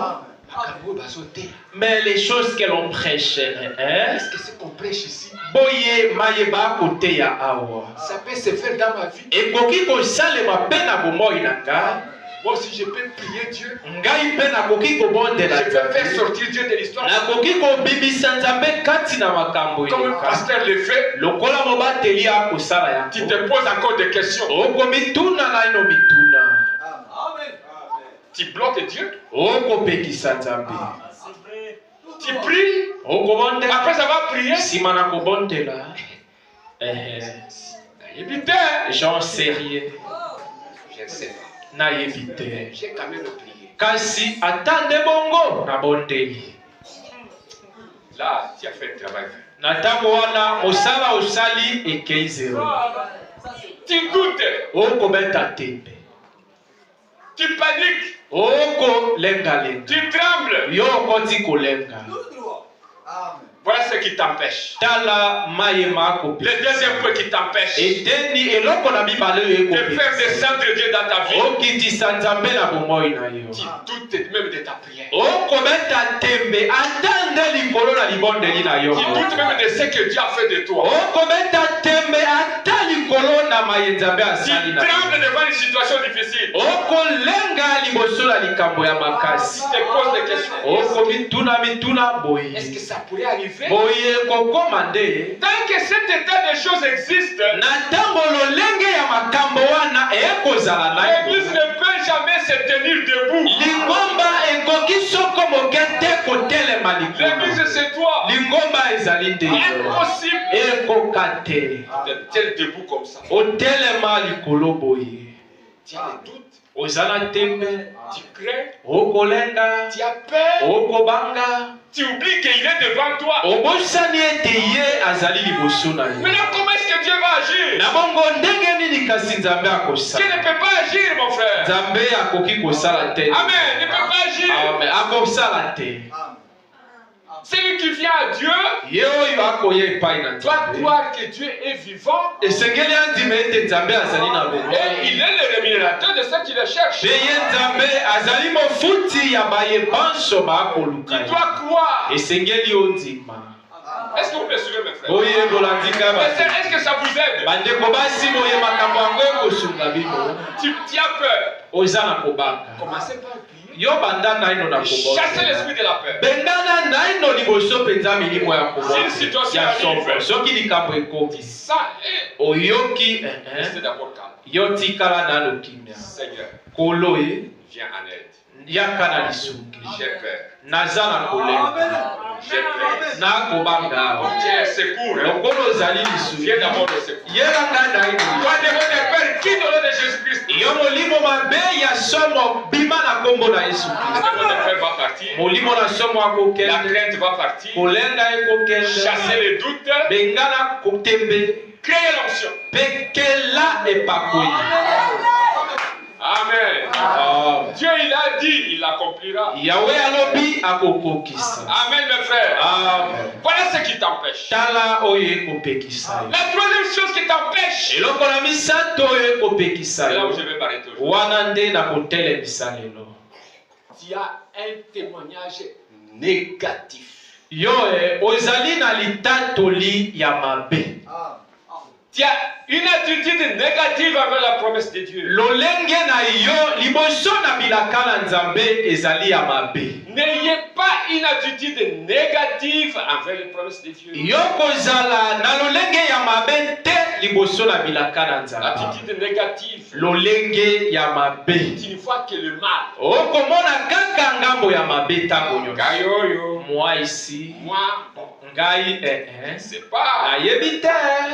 Mais les choses que l'on prêche, hein? Est-ce que ce qu'on prêche ici, Boye mayeba kote ya awa. ça peut se faire dans ma vie? Et koki ko salema pena bomoi na ngai. Moi aussi je peux prier Dieu. Ngai pena koki ko bondela. Je peux faire sortir Dieu de l'histoire. Na koki ko bibisa nzambe kati na makambo Comme le pasteur le fait, lokola mobateli akosala ya. tu te poses encore des questions. Oko mituna na ino mituna. Tu bloques Dieu. Oko pekisa nzambe. Tu pries. Oko bondela. Après avoir prié, Simana ko bondela. évitez. J'en sais rien. Je ne sais pas. Na yebite. J'ai quand même prié. Kasi atande bongo na bondeli. Là, tu as fait un travail. Na tango wana mosala osali ekei zero. Tu doutes. Oko beta tembe. Tu paniques. Oko lenga lenga. Tu trembles. Yo koti kolenga. Voilà ce qui t'empêche. Tala mayema ko. Le deuxième point qui t'empêche Eteni eloko na bibale yo de eko. faire descendre Dieu dans ta vie. Okitisa nzambe na bomoi na yo. Tu doutes même de ta prière. Oko beta tembe atande likolo na libondeli na yo. Tu doutes même de ce que Dieu a fait de toi. Oko beta tembe ata likolo na mayenzambe Tu asali na yo. trembles devant une situation difficile. Oko lenga liboso la likambo ya makasi. Tu te poses des questions. Oko mituna boye. Est-ce que ça pourrait arriver? Boye kokoma nde. Tant que cet état de choses existe, Na tango lolenge ya makambo wana ekozala na l'Église ne peut jamais se tenir debout. Lingomba ekoki soko mokete kotelema likolo. L'Église c'est toi. Lingomba ezali nde. Impossible Ekoka te. de tenir debout comme ça. Otelema likolo boye. Tu as des doutes, Ozala tembe. tu crains, Okolenga. tu as peur, Okobanga. tu oublies qu'il est devant toi. Obosani ete ye azali liboso na yo. Maintenant, comment est-ce que Dieu va agir? Na bongo ndenge nini kasi nzambe Dieu akosala. ne peut pas agir, mon frère. Nzambe akoki kosala te. Amen, ne peut pas agir. Amen. Akosala te. Celui qui vient à Dieu Ye oyo akoya epai na doit nzambe. croire que Dieu est vivant Esengeli andima ete nzambe azali na et bomoi. il est le rémunérateur de ceux qui le cherchent. Pe ye nzambe azali mofuti ya bayebanso bakoluka Tu ye. dois croire. Esengeli ondima. Est-ce que vous me suivez, mes frères? Boyekola ndika Mais basi. est-ce que ça vous aide? Bandeko basi boye makambo yango ekosunga bino. Tu as peur. Oza na kobanga. Commencez par prier. Yo banda naino na Chassez kobanga. l'esprit de la peur. Bengana naino liboso penza milimo ya Si une kobanga. situation Ya arrive, somo. Soki likambo ekoki. ça est. Oyoki Restez d'abord calme. yo tikala nano kimia. Seigneur, Kolo ye viens en aide. yaka na lisungi. J'ai peur. Naza na kolenga. J'ai peur. Na kobanga. Obtiens un secours. Lokolo ozali lisungi. Viens d'abord le secours. Yelaka naino. Toi, devant tes pères, qui au nom de Jésus-Christ? Yo molimo mabe ya somo bima na kombo na Yesu Kristo. Devant tes pères va partir. Molimo na somo La akokende. crainte va partir. Kolenga ekokende. Chasser les doutes. Bengana kotembe. Créer l'onction. Pekela epakoi. Amen. Amen. Dieu, il a dit, il l'accomplira. Yahweh alobi akokokisa. Amen, mes frères. Amen. Voilà ce qui t'empêche. Tala oyo ekopekisa yo. La troisième chose qui t'empêche, Eloko na misato oyo ekopekisa c'est là où yo. je vais m'arrêter aujourd'hui. Wana nde na kotelemisa lelo. Tu as un témoignage négatif. Yo ozali na litatoli ya mabe. Tu as une attitude négative envers la promesse de Dieu. Lolenge na yo liboso na bilaka na Nzambe ezali ya mabe. N'ayez pas une attitude négative envers les promesses de Dieu. Yo kozala na lolenge ya mabe te liboso na bilaka na Nzambe. Attitude négative. Lolenge ya mabe. Tu ne vois que le mal. Okomona kaka ngambo ya mabe tango nyonso. Gayoyo. Moi ici. Moi, Ngai c'est pas. nayebi te.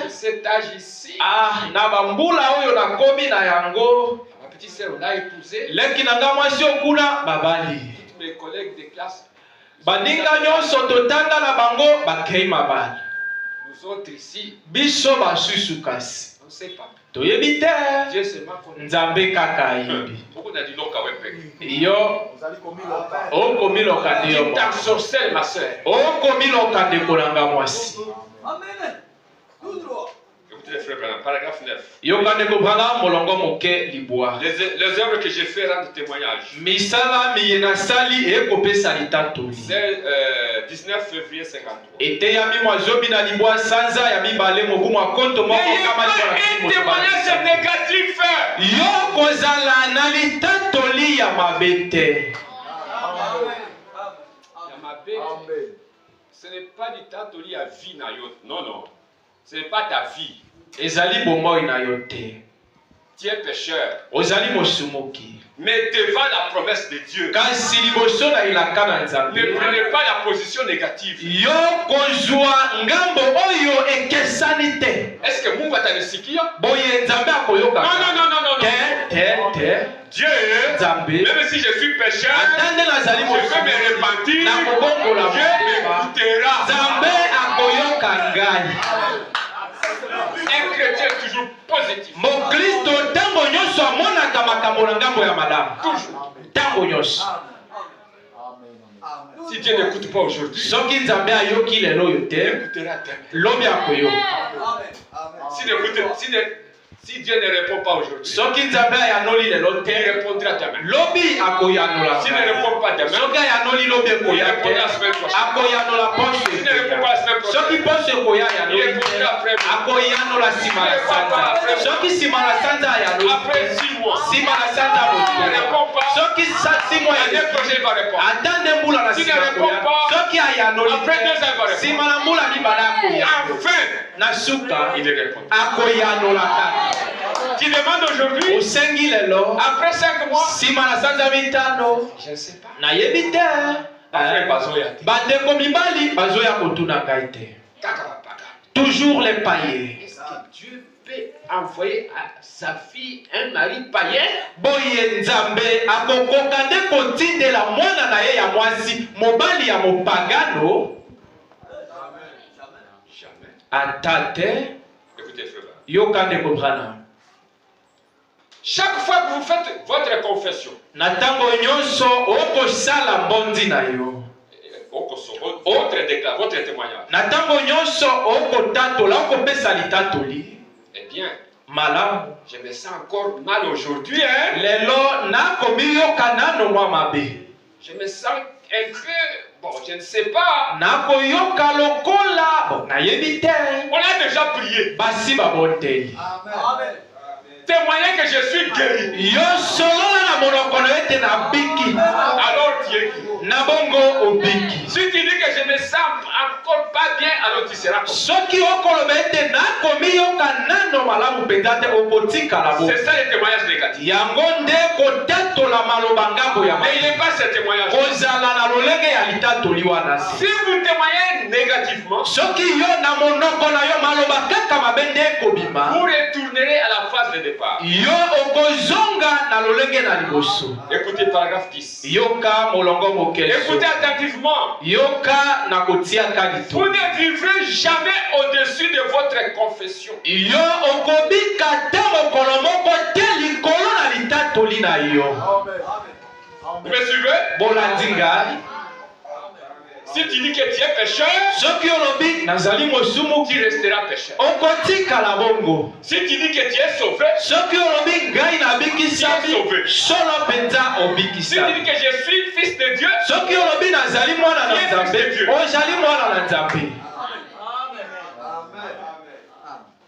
Cet âge ici. Ah, na bambula oyo nakomi na yango. Ma petite sœur, on a épousé. Leki na nga mwasi okuna babali. Toutes mes collègues de classe. Baninga nyonso totanga na bango bakei mabali. Nous autres ici, Biso basusu kasi. on ne sait pas. Toyebi te. Dieu seulement connaît. Nzambe kaka ayebi. Beaucoup d'ont dit non, quand même. Yo okomiloka ndio Tu t'ensorcelles, ma sœur. okomiloka ndeko na nga mwasi. Écoutez les frères, paragraphe 9. Yoka ndeko branga molongo moke libwa. Les œuvres que j'ai fait rendent témoignage. Misala miyena sali ekopesa litatoli. C'est 19 février 53. Ete ya mimwa zobi na libwa sanza ya mibale mobu mwa konto moko kama Un témoignage négatif. yo kozala na litatoli ya mabe te. Ce n'est pas du tatoli à vie na yo. Non, non. Ce n'est pas ta vie. Ezali bomoi na yo te. Tu es pécheur. Ozali mosumuki. Mais devant la promesse de Dieu, Kasi liboso na ilaka na Nzambe. ne prenez pas la position négative. Yo kozwa ngambo oyo ekesani te. Est-ce que Mungu atanisikia? Boye Nzambe akoyoka. Non, non, non, non, non. Te. Dieu, Nzambe. même si je suis pécheur, Atande nazali je peux me repentir. na kobongola Dieu m'écoutera. Nzambe akoyoka ngai. Un chrétien est toujours positif. Mokristo tango nyonso amonaka makambo na ngambo ya malamu. Toujours. Tango nyonso. Si Dieu n'écoute pas aujourd'hui, Soki Nzambe ayoki lelo yo il te, écoutera demain. lobi akoyoka. Si Dieu ne répond pas aujourd'hui, Soki Nzambe ayanoli lelo il te, répondra demain. lobi akoyanola. S'il ne répond pas demain, Soki ayanoli lobi il ekoya te, répondra la semaine prochaine. akoyanola poso. S'il ne répond pas la semaine Soki prochaine, poso ekoya il ayanoli te, répondra après. akoyanola nsima na sanza. Soki nsima na sanza ayanoli Après te, 6 mois, nsima na sanza s'il ne moto. répond pas, Soki 6 mois l'année ya prochaine il va répondre. atande mbula na Si sima ne répond koya. pas, Soki ayanoli après 2 ans te, il va répondre. nsima na mbula libala akoya. Enfin, Na suka il répond. akoyanola kaka. Tu demandes aujourd'hui, Osengi lelo après 5 mois, nsima na sanza mitano je ne sais pas. nayebi te. Après bazoya. Bandeko mibali bazoya kotuna ngai te. Toujours les païens. Est-ce que Dieu peut envoyer à sa fille un mari païen? Boye Nzambe akokoka nde kotindela mwana na ye ya mwasi mobali ya mopagano. Jamais. Ata te. Écoutez, frère. Yoka ndeko Branham. Chaque fois que vous faites votre confession, Na tango nyonso okosala mbondi na yo. votre témoignage, Na tango nyonso okotatola okopesa litatoli. eh bien, Malamu. je me sens encore mal aujourd'hui, hein? Lelo nakomi yoka nano mwa mabe. Je me sens un peu, bon, je ne sais pas. Nakoyoka lokola. Bon, nayebi te. On a déjà prié. Basi baboteli. Amen. Témoigner que je suis guéri. Yo solola na monoko na ete na biki. Alors tu es guéri. Na bongo obiki. Si tu dis que je me sens encore pas bien, alors tu seras comme ça. Soki okoloba ete nakomi yoka nano malamu mpenza te okotikala bo. C'est ça le témoignage négatif. Yango nde kotatola maloba ngambo ya Mais il n'est pas ce témoignage. kozala na lolenge ya litatoli wana Si se. vous témoignez négativement, Soki yo na monoko na yo maloba kaka mabe nde ekobima. vous retournerez à la phase de départ. Yo okozonga na lolenge na liboso. Écoutez paragraphe 10. Yoka molongo mokele. Écoutez attentivement. Yoka na kotiaka lito. Vous ne vivrez jamais au-dessus de votre confession. Yo okobika te mokolo moko te likolo na litatoli na yo. Vous me suivez? Bolandi ngai. Si tu dis que tu es pécheur, soki olobi nazali mosumu tu resteras pécheur. okotikala bongo. Si tu dis que tu es sauvé, Soki olobi ngai nabikisami Tu es sauvé. solo penza si tu obikisami. dis que je suis fils de Dieu, Soki olobi nazali mwana na Tu es fils de Nzambe Dieu. ozali mwana na Nzambe.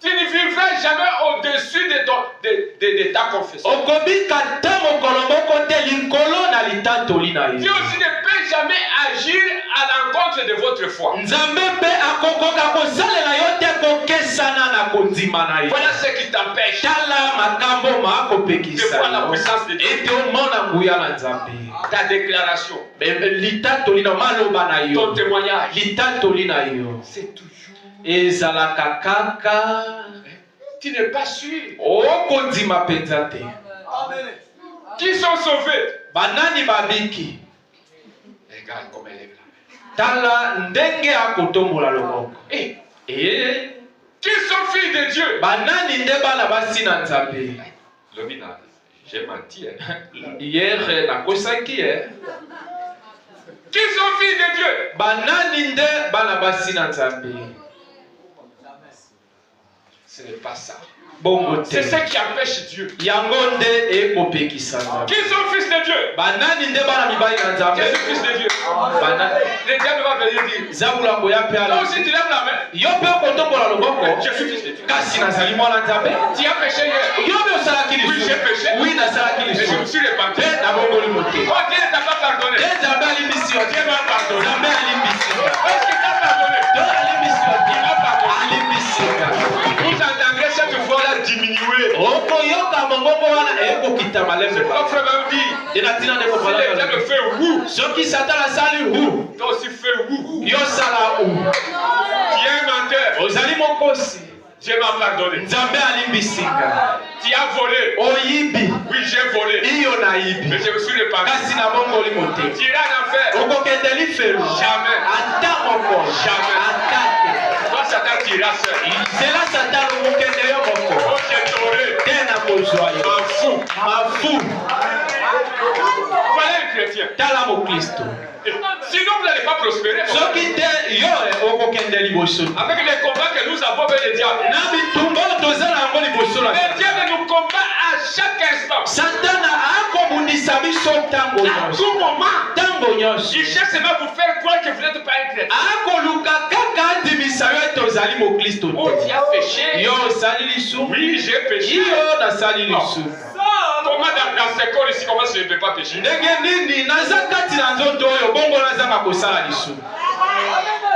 tu ne vivras jamais au-dessus de ta confession. Okobika te mokolo moko te likolo na litatoli na Dieu ye. aussi ne peut jamais agir à l'encontre de votre foi. Nzambe mpe akokoka kosalela yo te kokesana na kondima na ye. Voilà ce qui t'empêche Tala makambo maakopekisa de voir la yo puissance de Dieu. ete omona nguya na Nzambe. Ta déclaration, Litatoli na maloba na ton yo, témoignage, litatoli na yo c'est toujours. ezalaka kaka Tu n'es pas sûr. okondima penza te. Qui sont sauvés? Banani babiki? Regarde comme elle est là. Tala ndenge akotombola loboko. Et Qui sont filles de Dieu? banani nde bana basi na Nzambe? Lomina, j'ai menti. Hier nakosaki Qui sont filles de Dieu? banani nde bana basi na Nzambe? Ce n'est pas ça. Bongo C'est te. ce qui empêche Dieu. Yango nde ekopekisa Nzambe. Qui sont fils de Dieu? Banani nde bana mibali na Nzambe? Je suis fils de Dieu. Banani Le diable va venir dire. zabula koya pe Toi ala. aussi tu lèves la main. Yo pe okotombola loboko. Je suis fils de Dieu. Kasi nazali mwana Nzambe. Tu as péché hier. Yo pe osalaki Oui, j'ai péché. lisusu. Oui, nasalaki Et je me lisusu. suis répandu. Pe nabongoli mote. Oh, Dieu ne t'a pas pardonné. Te Nzambe alimbisi yo. Dieu m'a pardonné. Nzambe alimbisi yo. Est-ce qu'il t'a pardonné? To alimbisi yo. Alimbisi yo. Vous entendrez cette voix-là diminuer. Okoyoka mongongo wana ekokita malembe. L'offre même dit. Enatina ndeko Si le diable balaka. fait wou, Soki Satan asali hu, toi aussi fais wou. yo sala hu. Tu es un menteur. Ozali mokosi. Dieu m'a pardonné. Nzambe alimbisika. Tu as volé. Oyibi. Oui, j'ai volé. Iyo na yibi. Mais je me suis répandu. Kasi na bongoli mote. Tu iras en enfer. Okokendeli felu. Jamais. Ata moko. Jamais. Ata te. Toi, Satan, tu iras seul. Zela Satan okokende yo moko. Oh, je t'aurai. Te na kozwa yo. M'en fous. Mafu. Voilà un chrétien. Tala mo Kristo. Sinon, vous n'allez pas prospérer. Soki te yo okokende liboso. Avec les combats que nous avons avec le diable. Na bitumba tozala yango liboso na Le diable nous combat à chaque instant. Satana akobundisa biso ntango À nyonso. tout moment. Ntango nyonso. Il cherche seulement à vous faire croire que vous n'êtes pas un chrétien. akoluka kaka andimisa yo ete ozali mokristo Oh, tu te. as péché. Yo osali lisumu. Oui, j'ai péché. Yo nasali lisumu. Comment dans ce corps ici, comment je ne peux pas pécher? Ndenge nini naza kati na nzoto oyo bongo nazanga kosala lisumu.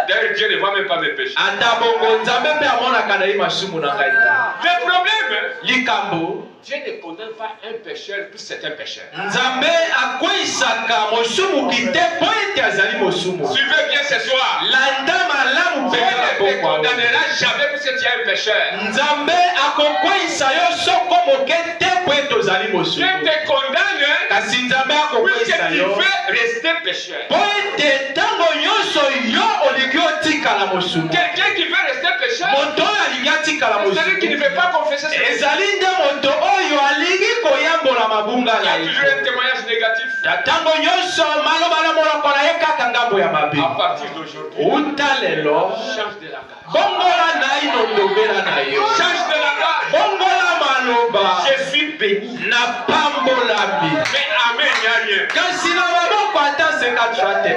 D'ailleurs, Dieu ne va même pas me pécher. Ata bongo Nzambe mpe amonaka na ye masumu na ngai te. Le problème, Likambo Dieu ne condamne pas un pécheur plus c'est un pécheur. Nzambe akweyisaka mosumuki te mpo ete azali mosumu. Suivez bien ce soir. Landa malamu Dieu mpenza na ne te pokwa oyo. condamnera jamais parce que tu es un pécheur. Nzambe akokweyisa yo soko moke te mpo ete ozali Dieu mosumu. te condamne Kasi Nzambe puisque akokweyisa tu yo veux rester pécheur. mpo ete ntango nyonso yo olingi otikala mosumu. Quelqu'un qui veut rester pécheur, Moto oyo alingi atikala c'est celui qui ne mosumu veut pas confesser ses péchés. ezali nde moto oyo alingi koyambola mabunga Il y na a toujours ye. un témoignage négatif. Ntango nyonso maloba na monoko na ye kaka ngambo ya mabe. À partir d'aujourd'hui, uta lelo change de langage. bongola naino ndobela na yo. Change de langage. bongola maloba Je suis béni. na pambolami. Mais amen, il n'y a rien. kasi na maboko ata sekatra te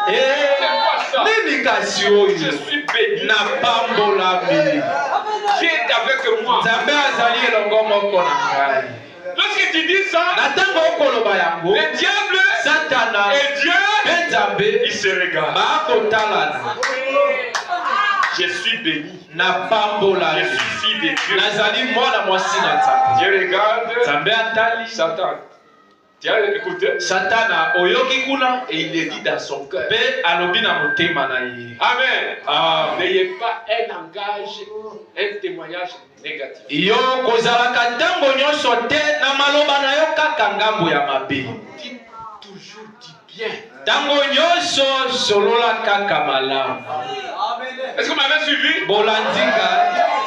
C'est quoi ça? nini kasi Je oyo suis béni. na pambolami. Qui est avec moi? Nzambe azali elongo moko na ngai. Lorsque tu dis ça, na ntango okoloba yango le diable satana et Dieu, mpe Nzambe ils se regardent. bakotalana. Je suis béni. na Je pambolami. suis fille de Dieu. nazali mwana mwasi na Nzambe. Dieu regarde Nzambe atali Satan. Tu as écouté? satana oyoki kuna Et il le dit dans son cœur. mpe alobi na motema na ye. Amen. N'ayez pas un langage, un témoignage négatif. yo kozalaka ntango nyonso te na maloba na yo kaka ngambo ya mabe. Dis toujours dis bien. ntango nyonso solola kaka malamu. Est-ce que vous m'avez suivi? bolandinga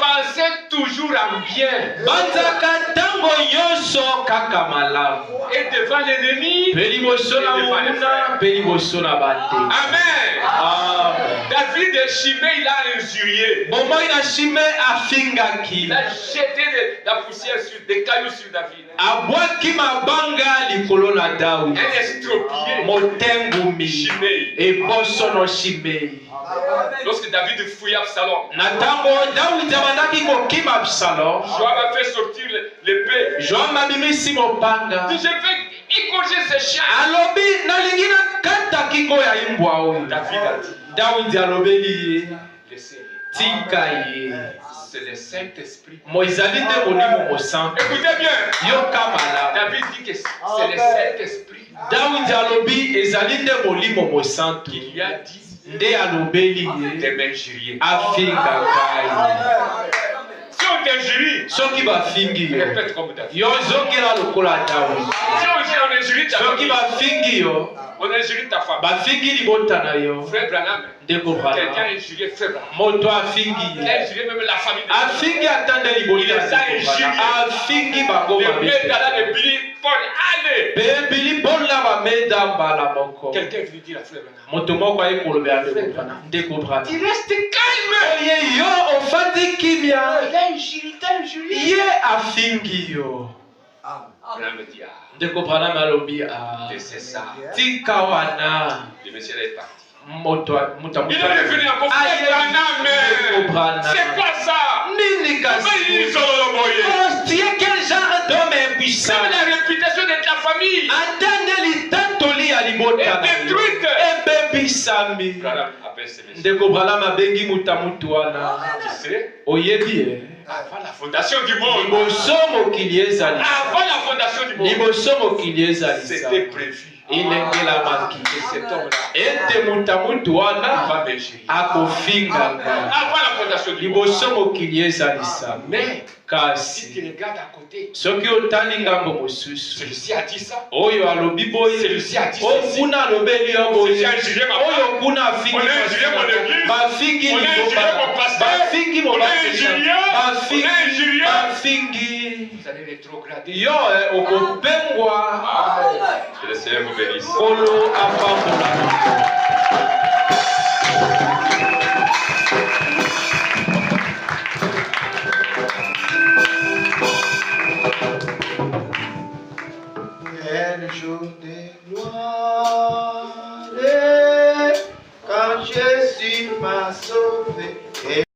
Pensez toujours en bien. Banzaka tango nyonso kaka malamu. Et devant l'ennemi, Pe liboso na muna, pe liboso na bate. Amen. David de Shimei, il a injurié. Bomoi na Shime afingaki. Il a jeté la poussière sur des cailloux sur David. Abwaki mabanga likolo na Dawi. Un estropié. Motengumi. Shimei. Eboso no Shimei. Lorsque David fouillait Absalom, Na tango Dawi abandaki kokima Absalom. Joab a fait sortir l'épée. Joab abimisi mopanga. Il dit, je vais égorger ces chiens. Alobi nalingi na kata kingo ya imbwa oyo. David a dit, Daudi alobeli ye. laissez-les. Tika ye. C'est le Saint-Esprit. Moizali te molimo mosantu. Écoutez bien. Yoka malamu. David dit que c'est le Saint-Esprit Daudi alobi ezali te molimo mosantu. qui lui a dit Nde alobeli ye. de m'injurier. Afinga kai. Si on t'injurie, Soki bafingi yo. répète comme David. Yo zokela lokola Daudi. Si on injurie ta Soki famille, bafingi yo. on injurie ta femme. Bafingi libota na yo. Frère Branham, Ndeko quelqu'un a Branham. injurié Frère Branham. Moto afingi Il ye. a injurié même la famille de Afingi atande libota Il les a na injuriés. afingi bango les babe. médalles de Billy Paul. Allez! Bebili bola bameda mbala moko. Quelqu'un lui dit à Frère Branham. Moto moko ayi kolobela Ndeko Branham. Ndeko Branham. Il reste calme. Oye yo ofandi kimia. Il a injurié, il a injurié. Ye afingi yo. Branham me dit, Ndeko Branham alobi a laissez ça. tika wana. Le monsieur est parti. Moto muta Il est revenu encore. Frère Branham, c'est quoi ça? Nini kasi? Ils ont le moyen. Oh, tu es quel genre d'homme impuissant? Même la réputation de ta famille Atande litatoli ya libota. est détruite. Ebebisami. Branham appelle ces messieurs. Ndeko Branham abengi muta mutu wana. Tu sais, Oyebi e. avant la fondation du monde, Liboso mokili ezali. avant la fondation du monde, Liboso mokili ezali. c'était prévu. Ilengelamaki. Et cet homme-là Ete mutu wana va m'injurer. akofinganga. Avant la fondation du monde. Liboso mokili ezali sa. Mais si Kasi tu regardes à côté, soki otali ngambo mosusu celui-ci a dit ça. oyo alobi boye Celui-ci a dit oyo ceci. kuna alobeli yo boye Celui-ci a injurié ma femme. oyo kuna afingi On a injurié mon église. bafingi On a injurié mon pasteur. bafingi On a injurié. bafingi On a injurié. bafingi Vous allez rétrograder. yo okopengwa Que le Seigneur vous bénisse. kolo apambola